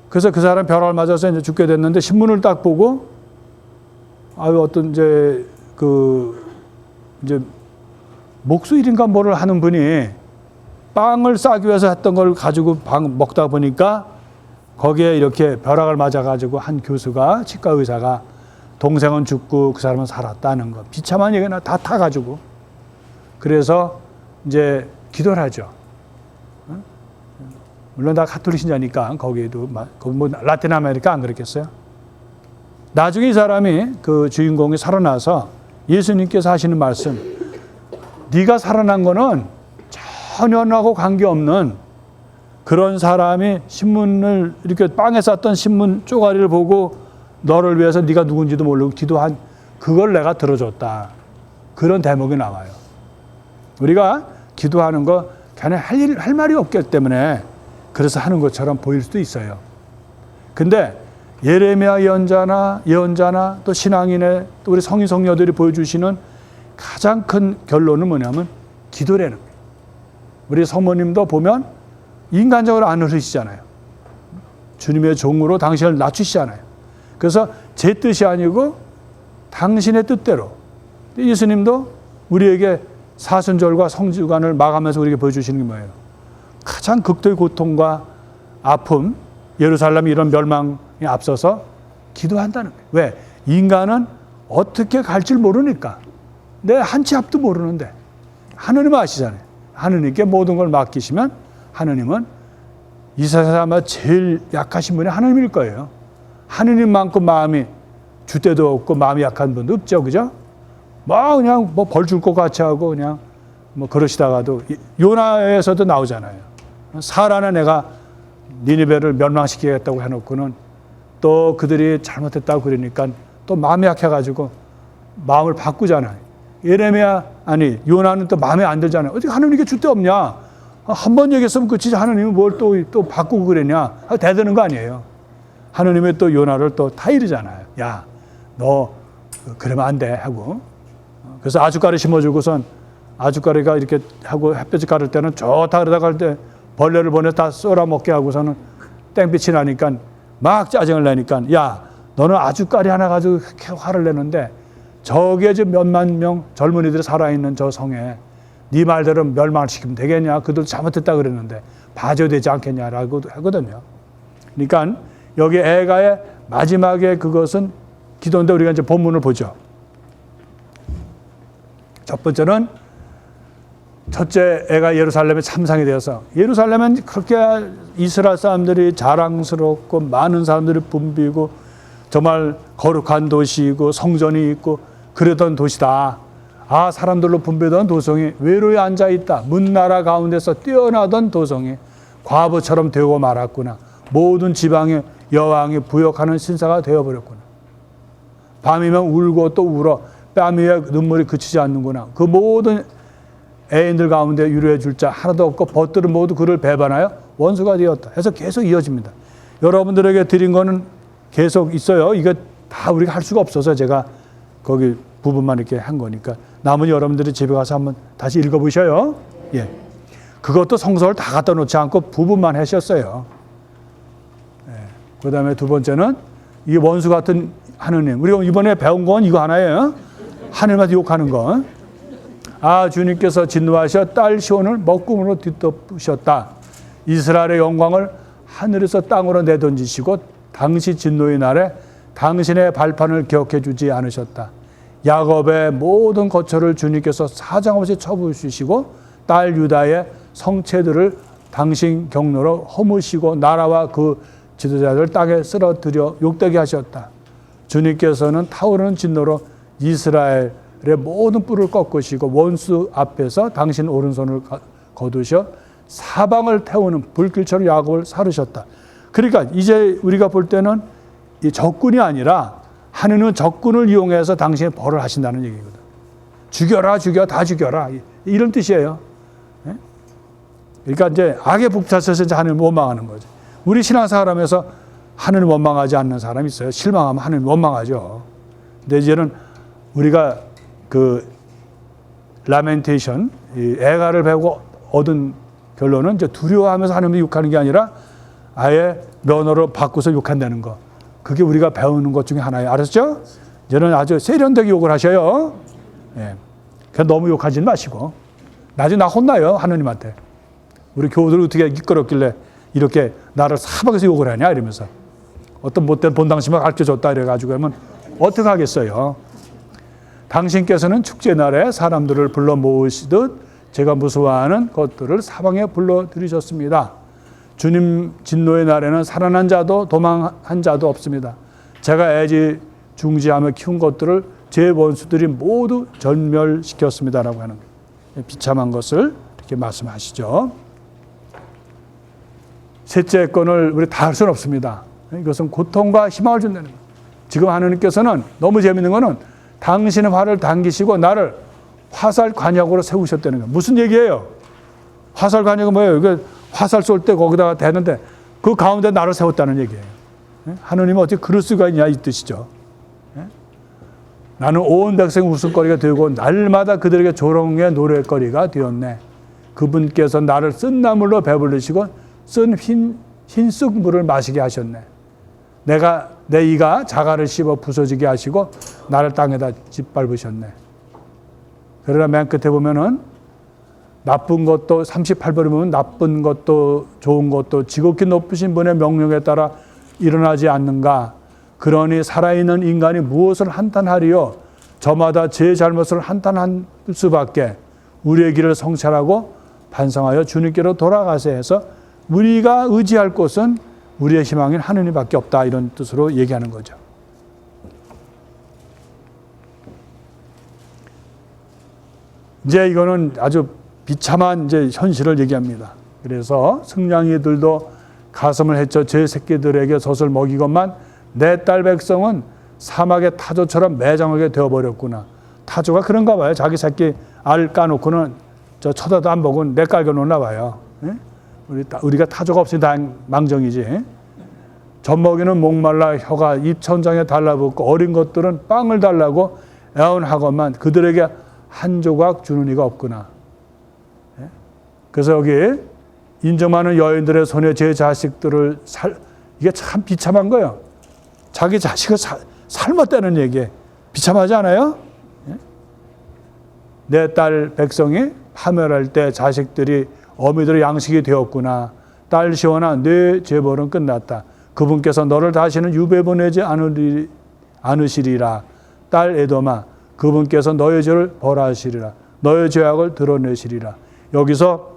그래서 그 사람 벼락을 맞아서 이제 죽게 됐는데 신문을 딱 보고 어떤 이제 목수일인가 뭐를 하는 분이 빵을 싸기 위해서 했던 걸 가지고 먹다 보니까 거기에 이렇게 벼락을 맞아가지고 한 교수가 치과 의사가 동생은 죽고 그 사람은 살았다는 거 비참한 얘기나 다 타가지고 그래서 이제 기도를 하죠. 물론 다 가톨릭 신자니까 거기도 뭐 라틴 아메리카 안 그랬겠어요? 나중에 이 사람이 그 주인공이 살아나서 예수님께서 하시는 말씀, 네가 살아난 거는 전혀 나하고 관계없는 그런 사람이 신문을 이렇게 빵에 쌌던 신문 쪼가리를 보고 너를 위해서 네가 누군지도 모르고 기도한 그걸 내가 들어줬다. 그런 대목이 나와요. 우리가 기도하는 거 걔네 할 말이 없기 때문에 그래서 하는 것처럼 보일 수도 있어요. 근데 예레미야 예언자나 또 신앙인의 또 우리 성인 성녀들이 보여주시는 가장 큰 결론은 뭐냐면 기도라는 거예요. 우리 성모님도 보면 인간적으로 안 흐르시잖아요. 주님의 종으로 당신을 낮추시잖아요. 그래서 제 뜻이 아니고 당신의 뜻대로. 예수님도 우리에게 사순절과 성주간을 마감해서 우리에게 보여주시는 게 뭐예요? 가장 극도의 고통과 아픔, 예루살렘이 이런 멸망에 앞서서 기도한다는 거예요. 왜? 인간은 어떻게 갈지 모르니까. 내 한 치 앞도 모르는데 하느님은 아시잖아요. 하느님께 모든 걸 맡기시면 하느님은 이 세상에 제일 약하신 분이 하느님일 거예요. 하느님만큼 마음이 주대도 없고 마음이 약한 분도 없죠. 그죠? 그냥 벌 줄 것 같이 하고 그냥 그러시다가도 요나에서도 나오잖아요. 사라는 내가 니느베를 멸망시키겠다고 해놓고는 또 그들이 잘못했다고 그러니까 또 마음이 약해가지고 마음을 바꾸잖아요. 요나는 또 마음에 안 들잖아요. 어떻게 하느님께 줄 데 없냐? 한 번 얘기했으면 그치지 하느님이 뭘 또 바꾸고 그랬냐? 대드는 거 아니에요. 하느님이 또 요나를 또 타이르잖아요. 야, 너 그러면 안 돼 하고. 그래서 아주가리 심어주고선 아주가리가 이렇게 하고 햇볕이 가를 때는 좋다 그러다가 할 때 벌레를 보내서 다 썰어 먹게 하고서는 땡빛이 나니까 막 짜증을 내니까 야, 너는 아주가리 하나 가지고 이렇게 화를 내는데 저기에 지금 몇만 명 젊은이들이 살아있는 저 성에 네 말대로 멸망시키면 되겠냐? 그들 잘못했다 그랬는데 봐줘야 되지 않겠냐라고 하거든요. 그러니까 여기 애가의 마지막에 그것은 기도인데 우리가 이제 본문을 보죠. 첫 번째는 첫째 애가 예루살렘에 참상이 되어서 예루살렘은 그렇게 이스라엘 사람들이 자랑스럽고 많은 사람들이 붐비고 정말 거룩한 도시이고 성전이 있고 그러던 도시다. 사람들로 붐비던 도성이 외로이 앉아있다. 문나라 가운데서 뛰어나던 도성이 과부처럼 되고 말았구나. 모든 지방에 여왕이 부역하는 신사가 되어버렸구나. 밤이면 울고 또 울어 뺨 위에 눈물이 그치지 않는구나. 그 모든 애인들 가운데 위로해 줄 자 하나도 없고 벗들은 모두 그를 배반하여 원수가 되었다. 해서 계속 이어집니다. 여러분들에게 드린 거는 계속 있어요. 이거 다 우리가 할 수가 없어서 제가 거기 부분만 이렇게 한 거니까 남은 여러분들이 집에 가서 한번 다시 읽어보셔요. 예. 그것도 성서를 다 갖다 놓지 않고 부분만 하셨어요. 예. 그 다음에 두 번째는 이 원수 같은 하느님. 우리가 이번에 배운 건 이거 하나예요. 하느님한테 욕하는 거. 주님께서 진노하셔 딸 시온을 먹구름으로 뒤덮으셨다. 이스라엘의 영광을 하늘에서 땅으로 내던지시고 당시 진노의 날에 당신의 발판을 기억해 주지 않으셨다. 야곱의 모든 거처를 주님께서 사정없이 쳐부수시고 딸 유다의 성체들을 당신 경로로 허무시고 나라와 그 지도자들 땅에 쓰러뜨려 욕되게 하셨다. 주님께서는 타오르는 진노로 이스라엘의 모든 뿔을 꺾으시고 원수 앞에서 당신 오른손을 거두셔 사방을 태우는 불길처럼 야곱을 사르셨다. 그러니까 이제 우리가 볼 때는 이 적군이 아니라 하느님은 적군을 이용해서 당신의 벌을 하신다는 얘기거든. 죽여라, 다 죽여라. 이런 뜻이에요. 그러니까 이제 악에 북차서서 이제 하느님을 원망하는 거죠. 우리 신앙생활하면서 하느님 원망하지 않는 사람이 있어요. 실망하면 하느님 원망하죠. 근데 이제는 우리가 그 라멘테이션, 애가를 배우고 얻은 결론은 이제 두려워하면서 하느님을 욕하는 게 아니라 아예 면허로 바꾸서 욕한다는 거. 그게 우리가 배우는 것 중에 하나예요. 알았죠? 이제는 아주 세련되게 욕을 하셔요. 예. 그냥 너무 욕하지 마시고. 나중에 나 혼나요. 하느님한테. 우리 교우들 어떻게 이끌었길래 이렇게 나를 사방에서 욕을 하냐 이러면서. 어떤 못된 본당심을 가르쳐줬다 이래가지고 하면 어떻게 하겠어요. 당신께서는 축제날에 사람들을 불러 모으시듯 제가 무서워하는 것들을 사방에 불러들이셨습니다. 주님 진노의 날에는 살아난 자도 도망한 자도 없습니다. 제가 애지중지하며 키운 것들을 제 원수들이 모두 전멸시켰습니다라고 하는 거예요. 비참한 것을 이렇게 말씀하시죠. 셋째 건을 우리 다 할 수는 없습니다. 이것은 고통과 희망을 준다는 거예요. 지금 하느님께서는 너무 재밌는 거는 당신의 화를 당기시고 나를 화살 관역으로 세우셨다는 거예요. 무슨 얘기예요? 화살 관역은 뭐예요? 이거 화살 쏠 때 거기다가 대는데 그 가운데 나를 세웠다는 얘기예요. 하느님은 어떻게 그럴 수가 있냐 이 뜻이죠. 나는 온 백성 웃음거리가 되고 날마다 그들에게 조롱의 노랫거리가 되었네. 그분께서 나를 쓴 나물로 배불리시고 쓴 흰쑥 물을 마시게 하셨네. 내 이가 자갈을 씹어 부서지게 하시고 나를 땅에다 짓밟으셨네. 그러나 맨 끝에 보면은 나쁜 것도 38번에 보면 나쁜 것도 좋은 것도 지극히 높으신 분의 명령에 따라 일어나지 않는가. 그러니 살아있는 인간이 무엇을 한탄하리요. 저마다 제 잘못을 한탄할 수밖에. 우리의 길을 성찰하고 반성하여 주님께로 돌아가세 해서 우리가 의지할 곳은 우리의 희망인 하느님밖에 없다. 이런 뜻으로 얘기하는 거죠. 이제 이거는 아주 비참한 이제 현실을 얘기합니다. 그래서 승냥이들도 가슴을 헤쳐 제 새끼들에게 젖을 먹이건만 내 딸 백성은 사막의 타조처럼 매장하게 되어버렸구나. 타조가 그런가 봐요. 자기 새끼 알 까놓고는 저 쳐다도 안 보고 내 깔겨 놓나 봐요. 우리가 타조가 없으니 다 망정이지. 젖먹이는 목말라 혀가 입천장에 달라붙고 어린 것들은 빵을 달라고 애원하건만 그들에게 한 조각 주는 이가 없구나. 그래서 여기 인정하는 여인들의 손에 제 자식들을 이게 참 비참한 거예요. 자기 자식을 삶았다는 얘기에 비참하지 않아요? 내 딸 백성이 파멸할 때 자식들이 어미들의 양식이 되었구나. 딸 시원아 내 죄벌은 끝났다. 그분께서 너를 다시는 유배 보내지 않으시리라. 딸 에돔아 그분께서 너의 죄를 벌하시리라. 너의 죄악을 드러내시리라. 여기서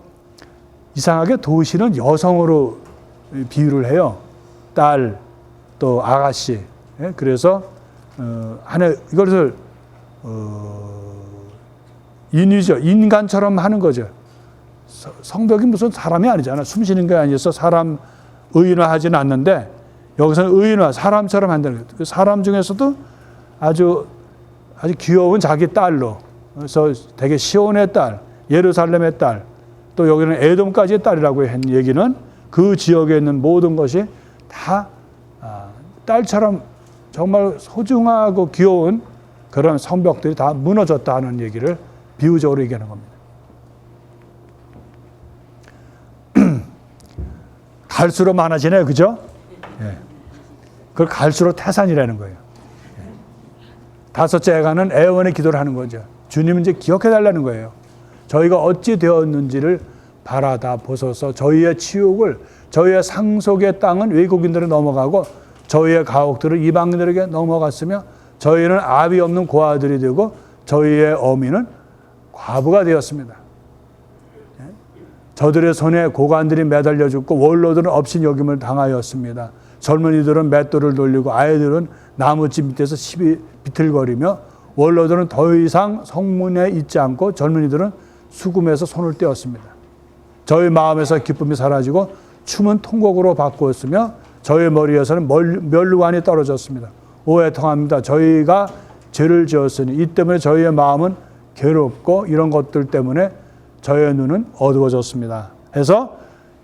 이상하게 도시는 여성으로 비유를 해요. 딸, 또 아가씨. 그래서 이것을 인위죠. 인간처럼 하는 거죠. 성벽이 무슨 사람이 아니잖아. 숨쉬는 게 아니어서 사람 의인화하지는 않는데 여기서는 의인화, 사람처럼 한다는 거예요. 사람 중에서도 아주 귀여운 자기 딸로. 그래서 되게 시온의 딸, 예루살렘의 딸, 또 여기는 에돔까지의 딸이라고 한 얘기는 그 지역에 있는 모든 것이 다 딸처럼 정말 소중하고 귀여운 그런 성벽들이 다 무너졌다 하는 얘기를 비유적으로 얘기하는 겁니다. 갈수록 많아지네요. 그죠? 예. 그걸 갈수록 태산이라는 거예요. 예. 다섯째 애가는 애원의 기도를 하는 거죠. 주님은 이제 기억해 달라는 거예요. 저희가 어찌 되었는지를 바라다 보소서. 저희의 치욕을, 저희의 상속의 땅은 외국인들에 넘어가고 저희의 가옥들은 이방인들에게 넘어갔으며 저희는 아비 없는 고아들이 되고 저희의 어미는 과부가 되었습니다. 저들의 손에 고관들이 매달려 죽고 원로들은 업신여김을 당하였습니다. 젊은이들은 맷돌을 돌리고 아이들은 나무집 밑에서 시비 비틀거리며 원로들은 더 이상 성문에 있지 않고 젊은이들은 수금에서 손을 떼었습니다. 저희 마음에서 기쁨이 사라지고 춤은 통곡으로 바꾸었으며 저희 머리에서는 멸루관이 떨어졌습니다. 오해통합니다. 저희가 죄를 지었으니 이 때문에 저희의 마음은 괴롭고 이런 것들 때문에 저의 눈은 어두워졌습니다. 해서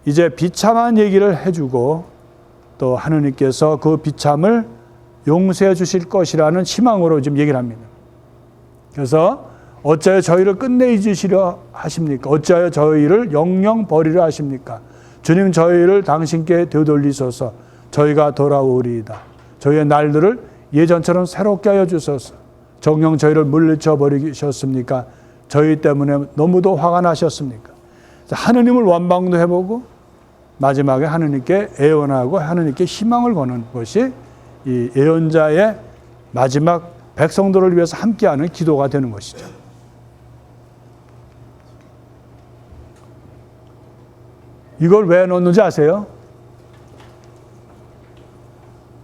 이제 비참한 얘기를 해주고 또 하느님께서 그 비참을 용서해 주실 것이라는 희망으로 지금 얘기를 합니다. 그래서 어찌하여 저희를 끝내 잊으시려 하십니까? 어찌하여 저희를 영영 버리려 하십니까? 주님 저희를 당신께 되돌리소서. 저희가 돌아오리이다. 저희의 날들을 예전처럼 새롭게 하여 주소서. 정녕 저희를 물리쳐 버리셨습니까? 저희 때문에 너무도 화가 나셨습니까? 하느님을 원망도 해보고 마지막에 하느님께 애원하고 하느님께 희망을 거는 것이 이 예언자의 마지막 백성들을 위해서 함께하는 기도가 되는 것이죠. 이걸 왜 넣는지 아세요?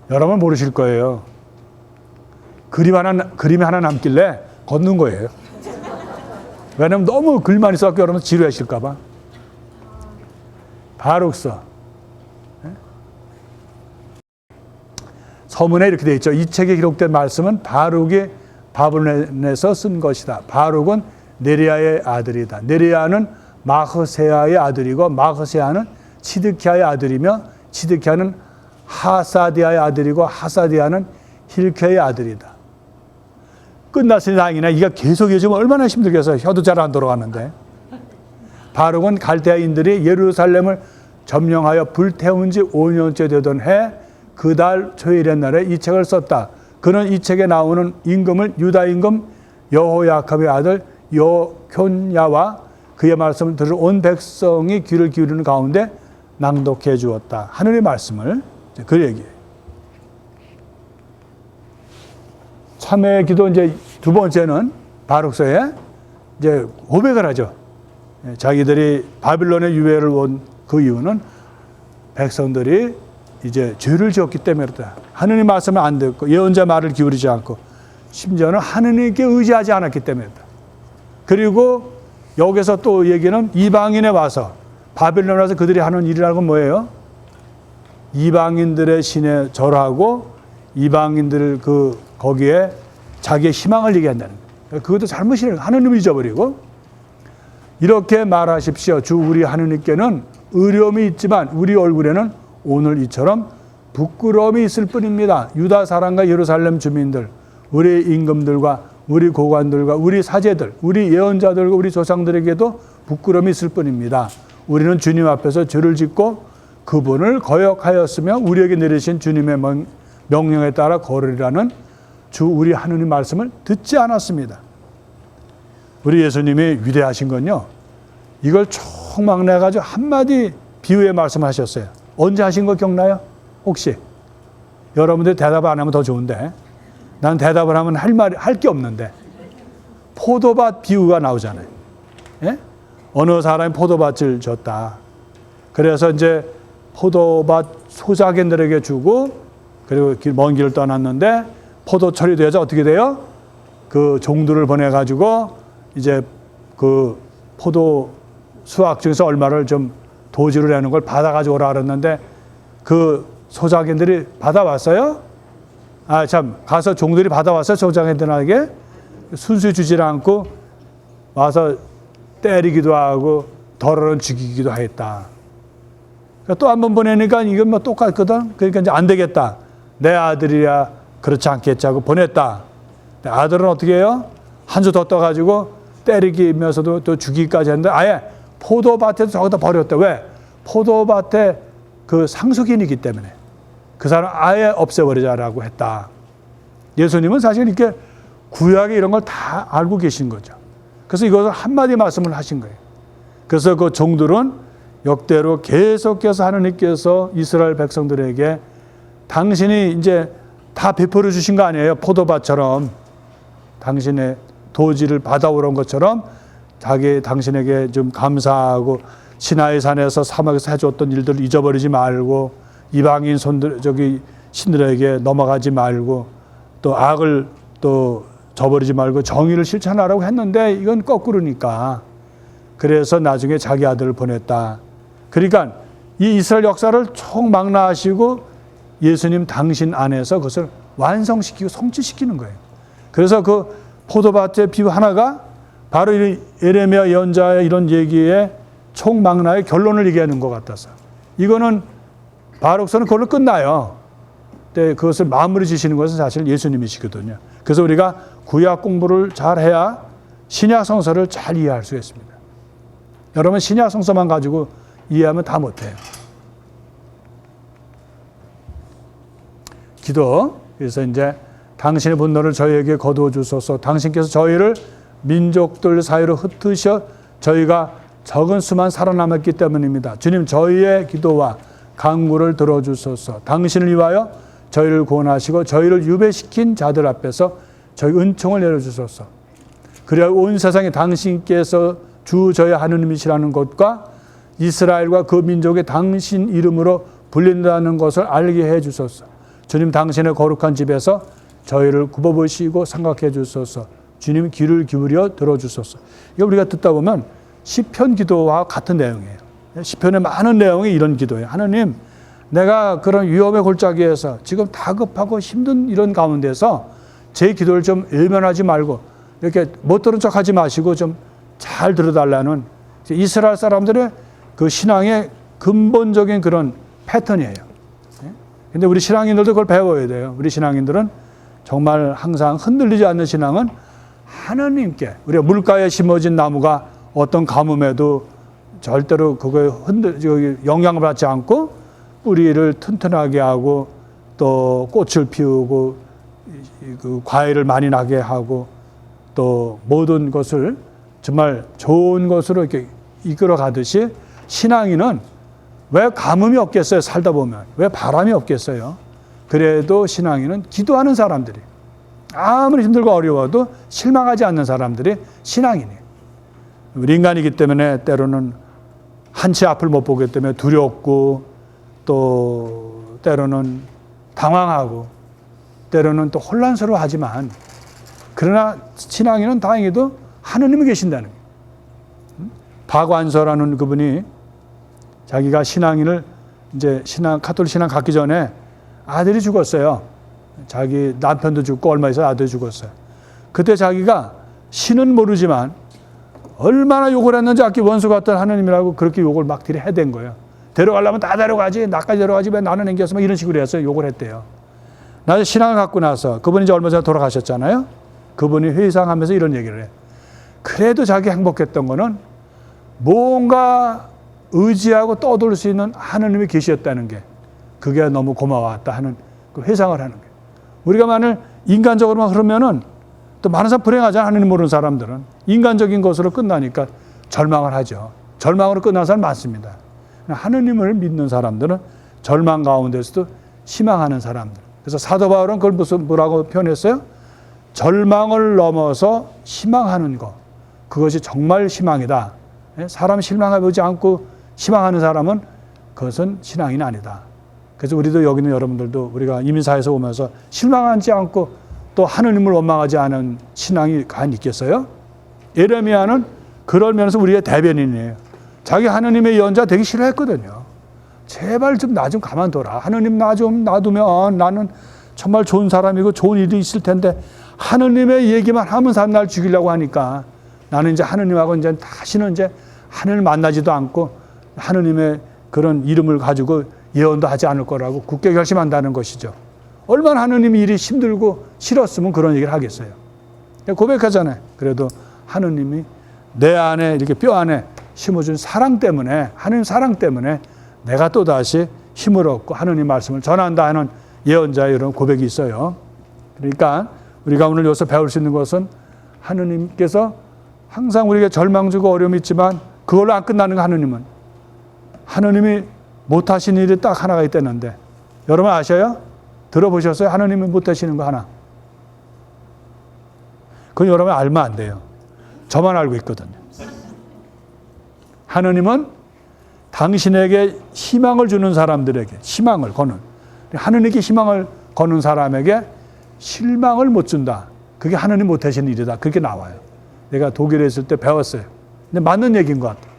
여러분 모르실 거예요. 그림이 하나 남길래 걷는 거예요. 왜냐면 너무 글만 있어서 여러분 지루하실까 봐. 바룩서. 서문에 이렇게 되어 있죠. 이 책에 기록된 말씀은 바룩이 바벨론에서 쓴 것이다. 바룩은 네리야의 아들이다. 네리야는 마흐세야의 아들이고 마흐세야는 치드키야의 아들이며 치드키야는 하사디아의 아들이고 하사디아는 힐케의 아들이다. 끝났으니 다행이네. 이가 계속 이어지면 얼마나 힘들겠어요. 혀도 잘 안 돌아가는데. 바룩은 갈대아인들이 예루살렘을 점령하여 불태운 지 5년째 되던 해 그 달 초일의 날에 이 책을 썼다. 그는 이 책에 나오는 임금을 유다 임금 여호야캅의 아들 여효냐와 그의 말씀을 들을 온 백성이 귀를 기울이는 가운데 낭독해 주었다. 하늘의 말씀을 그 얘기예요. 참회의 기도 이제 두 번째는 바룩서에 이제 고백을 하죠. 자기들이 바빌론의 유해를 온 그 이유는 백성들이 이제 죄를 지었기 때문이다. 하느님 말씀을 안 듣고 예언자 말을 기울이지 않고 심지어는 하느님께 의지하지 않았기 때문이다. 그리고 여기서 또 얘기는 이방인에 와서 바빌론에 와서 그들이 하는 일이라는 건 뭐예요? 이방인들의 신에 절하고 이방인들을 거기에 자기의 희망을 얘기한다는 거예요. 그것도 잘못이에요. 하느님을 잊어버리고 이렇게 말하십시오. 주 우리 하느님께는 의로움이 있지만 우리 얼굴에는 오늘 이처럼 부끄러움이 있을 뿐입니다. 유다 사람과 예루살렘 주민들, 우리 임금들과 우리 고관들과 우리 사제들, 우리 예언자들과 우리 조상들에게도 부끄러움이 있을 뿐입니다. 우리는 주님 앞에서 죄를 짓고 그분을 거역하였으며 우리에게 내리신 주님의 명령에 따라 걸으리라는 주 우리 하느님 말씀을 듣지 않았습니다. 우리 예수님이 위대하신 건요, 이걸 총망라해가지고 한마디 비유의 말씀을 하셨어요. 언제 하신 거 기억나요? 혹시? 여러분들 대답 안 하면 더 좋은데. 난 대답을 하면 할 게 없는데. 포도밭 비유가 나오잖아요. 예? 어느 사람이 포도밭을 줬다. 그래서 이제 포도밭 소작인들에게 주고, 그리고 먼 길을 떠났는데, 포도철이 되어서 어떻게 돼요? 그 종들을 보내가지고, 이제 그 포도 수확 중에서 얼마를 좀 도지를 내는 걸 받아가지고 오라 그랬는데, 그 소작인들이 받아왔어요? 아, 참, 가서 종들이 받아왔어요? 소작인들에게? 순수히 주질 않고, 와서 때리기도 하고, 덜어는 죽이기도 했다. 또 한 번 보내니까 이건 뭐 똑같거든? 그러니까 이제 안 되겠다. 내 아들이야 그렇지 않겠지 하고 보냈다. 아들은 어떻게 해요? 한 수 더 떠가지고 때리기면서도 또 죽이기까지 했는데 아예 포도밭에서 저기다 버렸대. 왜? 포도밭에 그 상속인이기 때문에 그 사람 아예 없애버리자라고 했다. 예수님은 사실 이렇게 구약에 이런 걸 다 알고 계신 거죠. 그래서 이것을 한마디 말씀을 하신 거예요. 그래서 그 종들은 역대로 계속해서 하느님께서 이스라엘 백성들에게 당신이 이제 다 베풀어 주신 거 아니에요? 포도밭처럼 당신의 도지를 받아오는 것처럼 당신에게 좀 감사하고 시나이 산에서 사막에서 해줬던 일들을 잊어버리지 말고 이방인 신들에게 넘어가지 말고 또 악을 또 저버리지 말고 정의를 실천하라고 했는데 이건 거꾸로니까 그래서 나중에 자기 아들을 보냈다. 그러니까 이 이스라엘 역사를 총망라하시고 예수님 당신 안에서 그것을 완성시키고 성취시키는 거예요. 그래서 그 포도밭의 비유 하나가 바로 이 예레미야 예언자의 이런 얘기에 총망라의 결론을 얘기하는 것 같아서 이거는 바룩서는 그걸로 끝나요. 근데 그것을 마무리 지시는 것은 사실 예수님이시거든요. 그래서 우리가 구약 공부를 잘 해야 신약 성서를 잘 이해할 수 있습니다. 여러분 신약 성서만 가지고 이해하면 다 못해요. 기도. 그래서 이제 당신의 분노를 저희에게 거두어 주소서. 당신께서 저희를 민족들 사이로 흩으셔 저희가 적은 수만 살아남았기 때문입니다. 주님 저희의 기도와 간구를 들어주소서. 당신을 위하여 저희를 구원하시고 저희를 유배시킨 자들 앞에서 저희 은총을 내려주소서. 그래야 온 세상에 당신께서 주 저희 하느님이시라는 것과 이스라엘과 그 민족이 당신 이름으로 불린다는 것을 알게 해 주소서. 주님 당신의 거룩한 집에서 저희를 굽어보시고 생각해 주소서. 주님 귀를 기울여 들어주소서. 이거 우리가 듣다 보면 시편 기도와 같은 내용이에요. 시편의 많은 내용이 이런 기도예요. 하나님, 내가 그런 위험의 골짜기에서 지금 다급하고 힘든 이런 가운데서 제 기도를 좀 외면하지 말고 이렇게 못 들은 척하지 마시고 좀 잘 들어달라는 이스라엘 사람들의 그 신앙의 근본적인 그런 패턴이에요. 근데 우리 신앙인들도 그걸 배워야 돼요. 우리 신앙인들은 정말 항상 흔들리지 않는 신앙은 하나님께, 우리가 물가에 심어진 나무가 어떤 가뭄에도 절대로 그거에 영향을 받지 않고 뿌리를 튼튼하게 하고 또 꽃을 피우고 그 과일을 많이 나게 하고 또 모든 것을 정말 좋은 것으로 이렇게 이끌어 가듯이 신앙인은 왜 가뭄이 없겠어요? 살다 보면. 왜 바람이 없겠어요? 그래도 신앙인은 기도하는 사람들이, 아무리 힘들고 어려워도 실망하지 않는 사람들이 신앙인이에요. 우리 인간이기 때문에 때로는 한치 앞을 못 보기 때문에 두렵고 또 때로는 당황하고 때로는 또 혼란스러워하지만, 그러나 신앙인은 다행히도 하느님이 계신다는 거예요. 박완서라는 그분이 자기가 신앙인을 이제 카톨릭 신앙 갖기 전에 아들이 죽었어요. 자기 남편도 죽고 얼마 있어 아들이 죽었어요. 그때 자기가 신은 모르지만 얼마나 욕을 했는지 아끼 원수 같던 하느님이라고 그렇게 욕을 막 해댄 거예요. 데려가려면 다 데려가지, 나까지 데려가지 왜 나는 앵겨서 막 이런 식으로 해서 욕을 했대요. 나중에 신앙을 갖고 나서 그분이 이제 얼마 전에 돌아가셨잖아요. 그분이 회상하면서 이런 얘기를 해요. 그래도 자기 행복했던 거는 뭔가 의지하고 떠돌 수 있는 하느님이 계셨다는 게, 그게 너무 고마웠다 하는 그 회상을 하는 거예요. 우리가 만일 인간적으로만 그러면은 또 많은 사람 불행하잖아요. 하느님 모르는 사람들은 인간적인 것으로 끝나니까 절망을 하죠. 절망으로 끝난 사람 많습니다. 하느님을 믿는 사람들은 절망 가운데서도 희망하는 사람들. 그래서 사도 바울은 그걸 뭐라고 표현했어요? 절망을 넘어서 희망하는 것, 그것이 정말 희망이다. 사람 실망해보지 않고 희망하는 사람은 그것은 신앙인이 아니다. 그래서 우리도 여기 있는 여러분들도 우리가 이민사에서 오면서 실망하지 않고 또 하느님을 원망하지 않은 신앙이 과연 있겠어요? 예레미야는 그럴 면에서 우리의 대변인이에요. 자기 하느님의 예언자 되기 싫어했거든요. 제발 좀 나 좀 가만둬라. 하느님 나 좀 놔두면 나는 정말 좋은 사람이고 좋은 일이 있을 텐데 하느님의 얘기만 하면 사람 날 죽이려고 하니까 나는 이제 하느님하고 이제 다시는 이제 하느님을 만나지도 않고 하느님의 그런 이름을 가지고 예언도 하지 않을 거라고 굳게 결심한다는 것이죠. 얼마나 하느님 일이 힘들고 싫었으면 그런 얘기를 하겠어요. 고백하잖아요. 그래도 하느님이 내 안에 이렇게 뼈 안에 심어준 사랑 때문에, 하느님 사랑 때문에 내가 또다시 힘을 얻고 하느님 말씀을 전한다 하는 예언자의 이런 고백이 있어요. 그러니까 우리가 오늘 여기서 배울 수 있는 것은 하느님께서 항상 우리에게 절망 주고 어려움이 있지만 그걸로 안 끝나는 거. 하느님이 못하신 일이 딱 하나가 있다는데 여러분 아셔요? 들어보셨어요? 하느님이 못하시는 거 하나. 그건 여러분 알면 안 돼요. 저만 알고 있거든요. 하느님은 당신에게 희망을 주는 사람들에게 희망을 거는, 하느님께 희망을 거는 사람에게 실망을 못 준다. 그게 하느님 못하시는 일이다. 그렇게 나와요. 내가 독일에 있을 때 배웠어요. 근데 맞는 얘기인 것 같아요.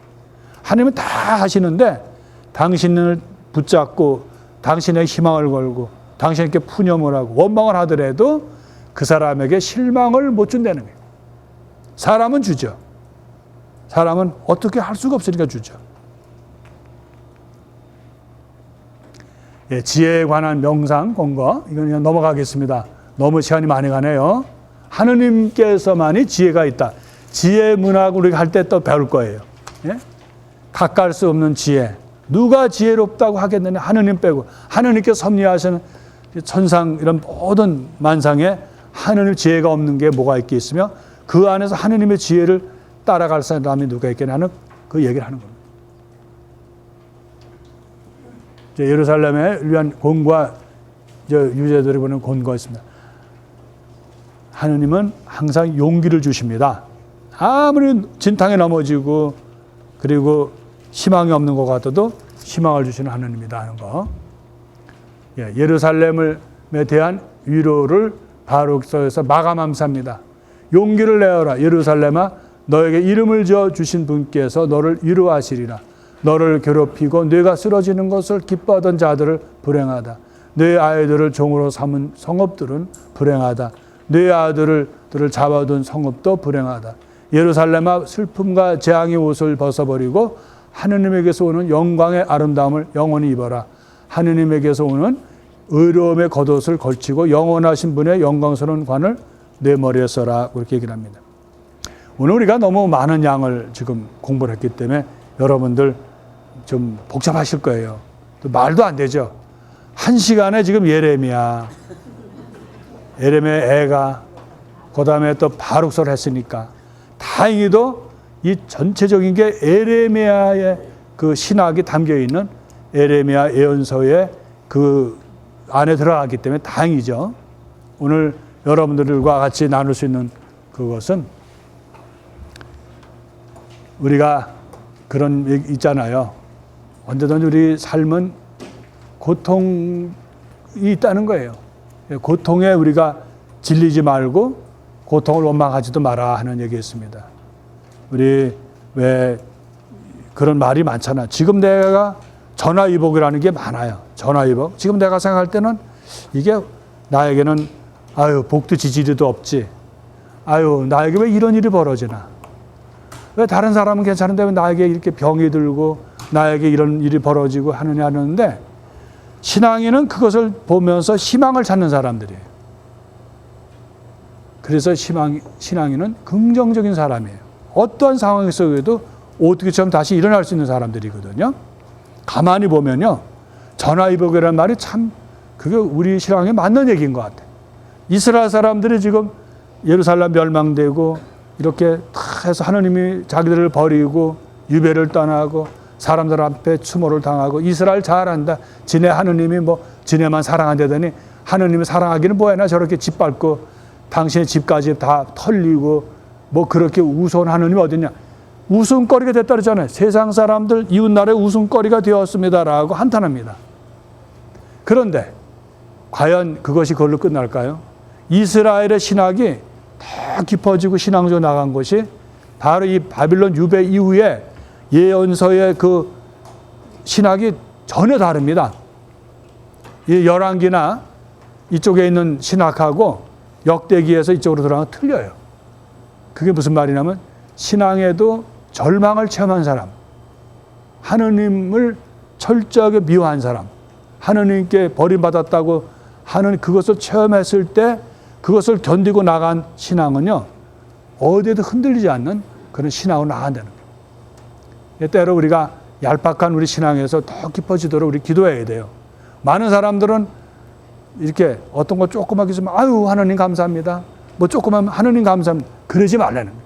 하느님은 다 하시는데 당신을 붙잡고 당신에게 희망을 걸고 당신에게 푸념을 하고 원망을 하더라도 그 사람에게 실망을 못 준다는 거예요. 사람은 주죠. 사람은 어떻게 할 수가 없으니까 주죠. 예, 지혜에 관한 명상 공거 이건 그냥 넘어가겠습니다. 너무 시간이 많이 가네요. 하느님께서만이 지혜가 있다. 지혜 문학 우리가 할 때 또 배울 거예요. 예? 가까울 수 없는 지혜. 누가 지혜롭다고 하겠느냐? 하느님 빼고. 하느님께 섭리하시는 천상 이런 모든 만상에 하느님 지혜가 없는 게 뭐가 있겠으며 그 안에서 하느님의 지혜를 따라갈 사람이 누가 있겠냐 하는 그 얘기를 하는 겁니다. 예루살렘에 위한 곤과 유대들이 보는 곤고가 있습니다. 하느님은 항상 용기를 주십니다. 아무리 진탕에 넘어지고 그리고 희망이 없는 것 같아도 희망을 주시는 하나님이다 하는 거. 예루살렘에 대한 위로를 바룩서에서 마감함삽니다. 용기를 내어라 예루살렘아, 너에게 이름을 지어 주신 분께서 너를 위로하시리라. 너를 괴롭히고 네가 쓰러지는 것을 기뻐하던 자들을 불행하다. 네 아이들을 종으로 삼은 성읍들은 불행하다. 네 아들들을 잡아둔 성읍도 불행하다. 예루살렘아, 슬픔과 재앙의 옷을 벗어버리고 하느님에게서 오는 영광의 아름다움을 영원히 입어라. 하느님에게서 오는 의로움의 겉옷을 걸치고 영원하신 분의 영광스러운 관을 내 머리에 써라. 그렇게 얘기를 합니다. 오늘 우리가 너무 많은 양을 지금 공부를 했기 때문에 여러분들 좀 복잡하실 거예요. 또 말도 안 되죠. 한 시간에 지금 예레미야 애가 그 다음에 또 바룩서를 했으니까 다행히도 이 전체적인 게 예레미야의 그 신학이 담겨 있는 예레미야 예언서의 그 안에 들어가기 때문에 다행이죠. 오늘 여러분들과 같이 나눌 수 있는 그것은 우리가 그런 얘기 있잖아요. 언제든지 우리 삶은 고통이 있다는 거예요. 고통에 우리가 질리지 말고 고통을 원망하지도 마라 하는 얘기였습니다. 우리 왜 그런 말이 많잖아. 지금 내가 전화위복이라는 게 많아요. 전화위복. 지금 내가 생각할 때는 이게 나에게는 아유 복도 지지리도 없지. 아유 나에게 왜 이런 일이 벌어지나. 왜 다른 사람은 괜찮은데 왜 나에게 이렇게 병이 들고 나에게 이런 일이 벌어지고 하느냐 하는데 신앙인은 그것을 보면서 희망을 찾는 사람들이에요. 그래서 신앙인은 긍정적인 사람이에요. 어떠한 상황 속에도 오뚜기처럼 다시 일어날 수 있는 사람들이거든요. 가만히 보면요. 전화위복이라는 말이 참 그게 우리 신앙에 맞는 얘기인 것 같아요. 이스라엘 사람들이 지금 예루살렘 멸망되고 이렇게 다 해서 하느님이 자기들을 버리고 유배를 떠나고 사람들 앞에 추모를 당하고 이스라엘 잘한다. 지네 하느님이 뭐 지네만 사랑한다더니 하느님이 사랑하기는 뭐하나 저렇게 짓밟고 당신의 집까지 다 털리고 뭐 그렇게 우스운 하느님이 어딨냐. 웃음거리가 됐다 그러잖아요. 세상 사람들 이웃나라의 웃음거리가 되었습니다라고 한탄합니다. 그런데 과연 그것이 그걸로 끝날까요? 이스라엘의 신학이 더 깊어지고 신앙적으로 나간 것이 바로 이 바빌론 유배 이후에 예언서의 그 신학이 전혀 다릅니다. 이 열왕기나 이쪽에 있는 신학하고 역대기에서 이쪽으로 들어가면 틀려요. 그게 무슨 말이냐면 신앙에도 절망을 체험한 사람, 하느님을 철저하게 미워한 사람, 하느님께 버림받았다고 하는 그것을 체험했을 때 그것을 견디고 나간 신앙은요, 어디에도 흔들리지 않는 그런 신앙으로 나간다는 거예요. 때로 우리가 얄팍한 우리 신앙에서 더 깊어지도록 우리 기도해야 돼요. 많은 사람들은 이렇게 어떤 거 조그맣게 있으면 아유 하느님 감사합니다. 뭐 조그마한 하느님 감사합니다. 그러지 말라는 거예요.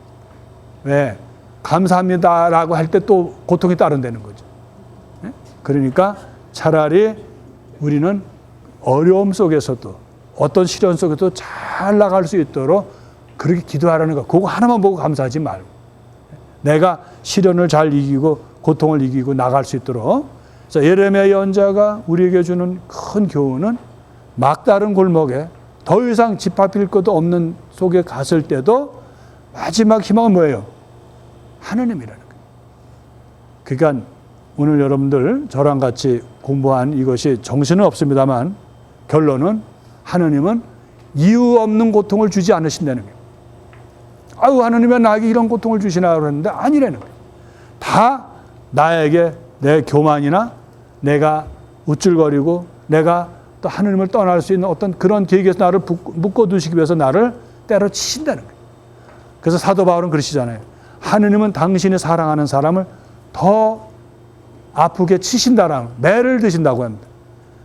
왜? 감사합니다라고 할 때 또 고통이 따른다는 거죠. 그러니까 차라리 우리는 어려움 속에서도 어떤 시련 속에도 잘 나갈 수 있도록 그렇게 기도하라는 거. 그거 하나만 보고 감사하지 말고 내가 시련을 잘 이기고 고통을 이기고 나갈 수 있도록. 그래서 예레미야 예언자가 우리에게 주는 큰 교훈은 막다른 골목에 더 이상 짓밟힐 것도 없는 속에 갔을 때도 마지막 희망은 뭐예요? 하느님이라는 거예요. 그러니까 오늘 여러분들 저랑 같이 공부한 이것이 정신은 없습니다만 결론은 하느님은 이유 없는 고통을 주지 않으신다는 거예요. 아유 하느님이 나에게 이런 고통을 주시나 그러는데 아니라는 거예요. 다 나에게 내 교만이나 내가 우쭐거리고 내가 또 하느님을 떠날 수 있는 어떤 그런 계획에서 나를 묶어두시기 위해서 나를 때려치신다는 거예요. 그래서 사도 바울은 그러시잖아요. 하느님은 당신이 사랑하는 사람을 더 아프게 치신다라는 매를 드신다고 합니다.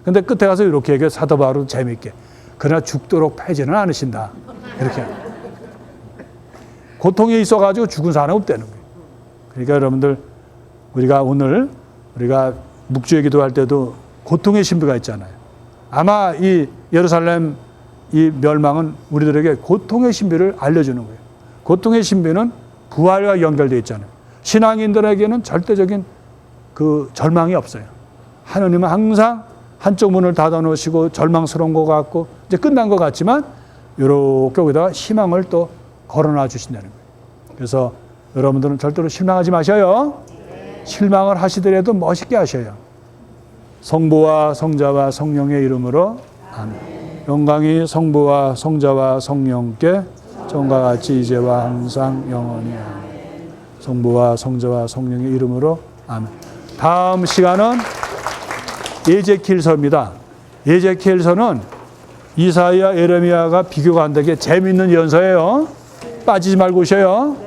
근데 끝에 가서 이렇게 얘기해요. 사도 바울은 재미있게. 그러나 죽도록 패지는 않으신다. 이렇게 합니다. 고통이 있어가지고 죽은 사람 없다는 거예요. 그러니까 여러분들 우리가 오늘 우리가 묵주의 기도할 때도 고통의 신비가 있잖아요. 아마 이 예루살렘 이 멸망은 우리들에게 고통의 신비를 알려주는 거예요. 고통의 신비는 부활과 연결되어 있잖아요. 신앙인들에게는 절대적인 그 절망이 없어요. 하나님은 항상 한쪽 문을 닫아 놓으시고 절망스러운 것 같고 이제 끝난 것 같지만 이렇게 거기다가 희망을 또 걸어놔 주신다는 거예요. 그래서 여러분들은 절대로 실망하지 마셔요. 실망을 하시더라도 멋있게 하셔요. 성부와 성자와 성령의 이름으로 아멘. 영광이 성부와 성자와 성령께 전과 같이 이제와 항상 영원히 아멘. 성부와 성자와 성령의 이름으로 아멘. 다음 시간은 에제키엘서입니다. 에제키엘서는 이사야, 예레미야가 비교가 안 되게 재미있는 연서예요. 빠지지 말고 오셔요.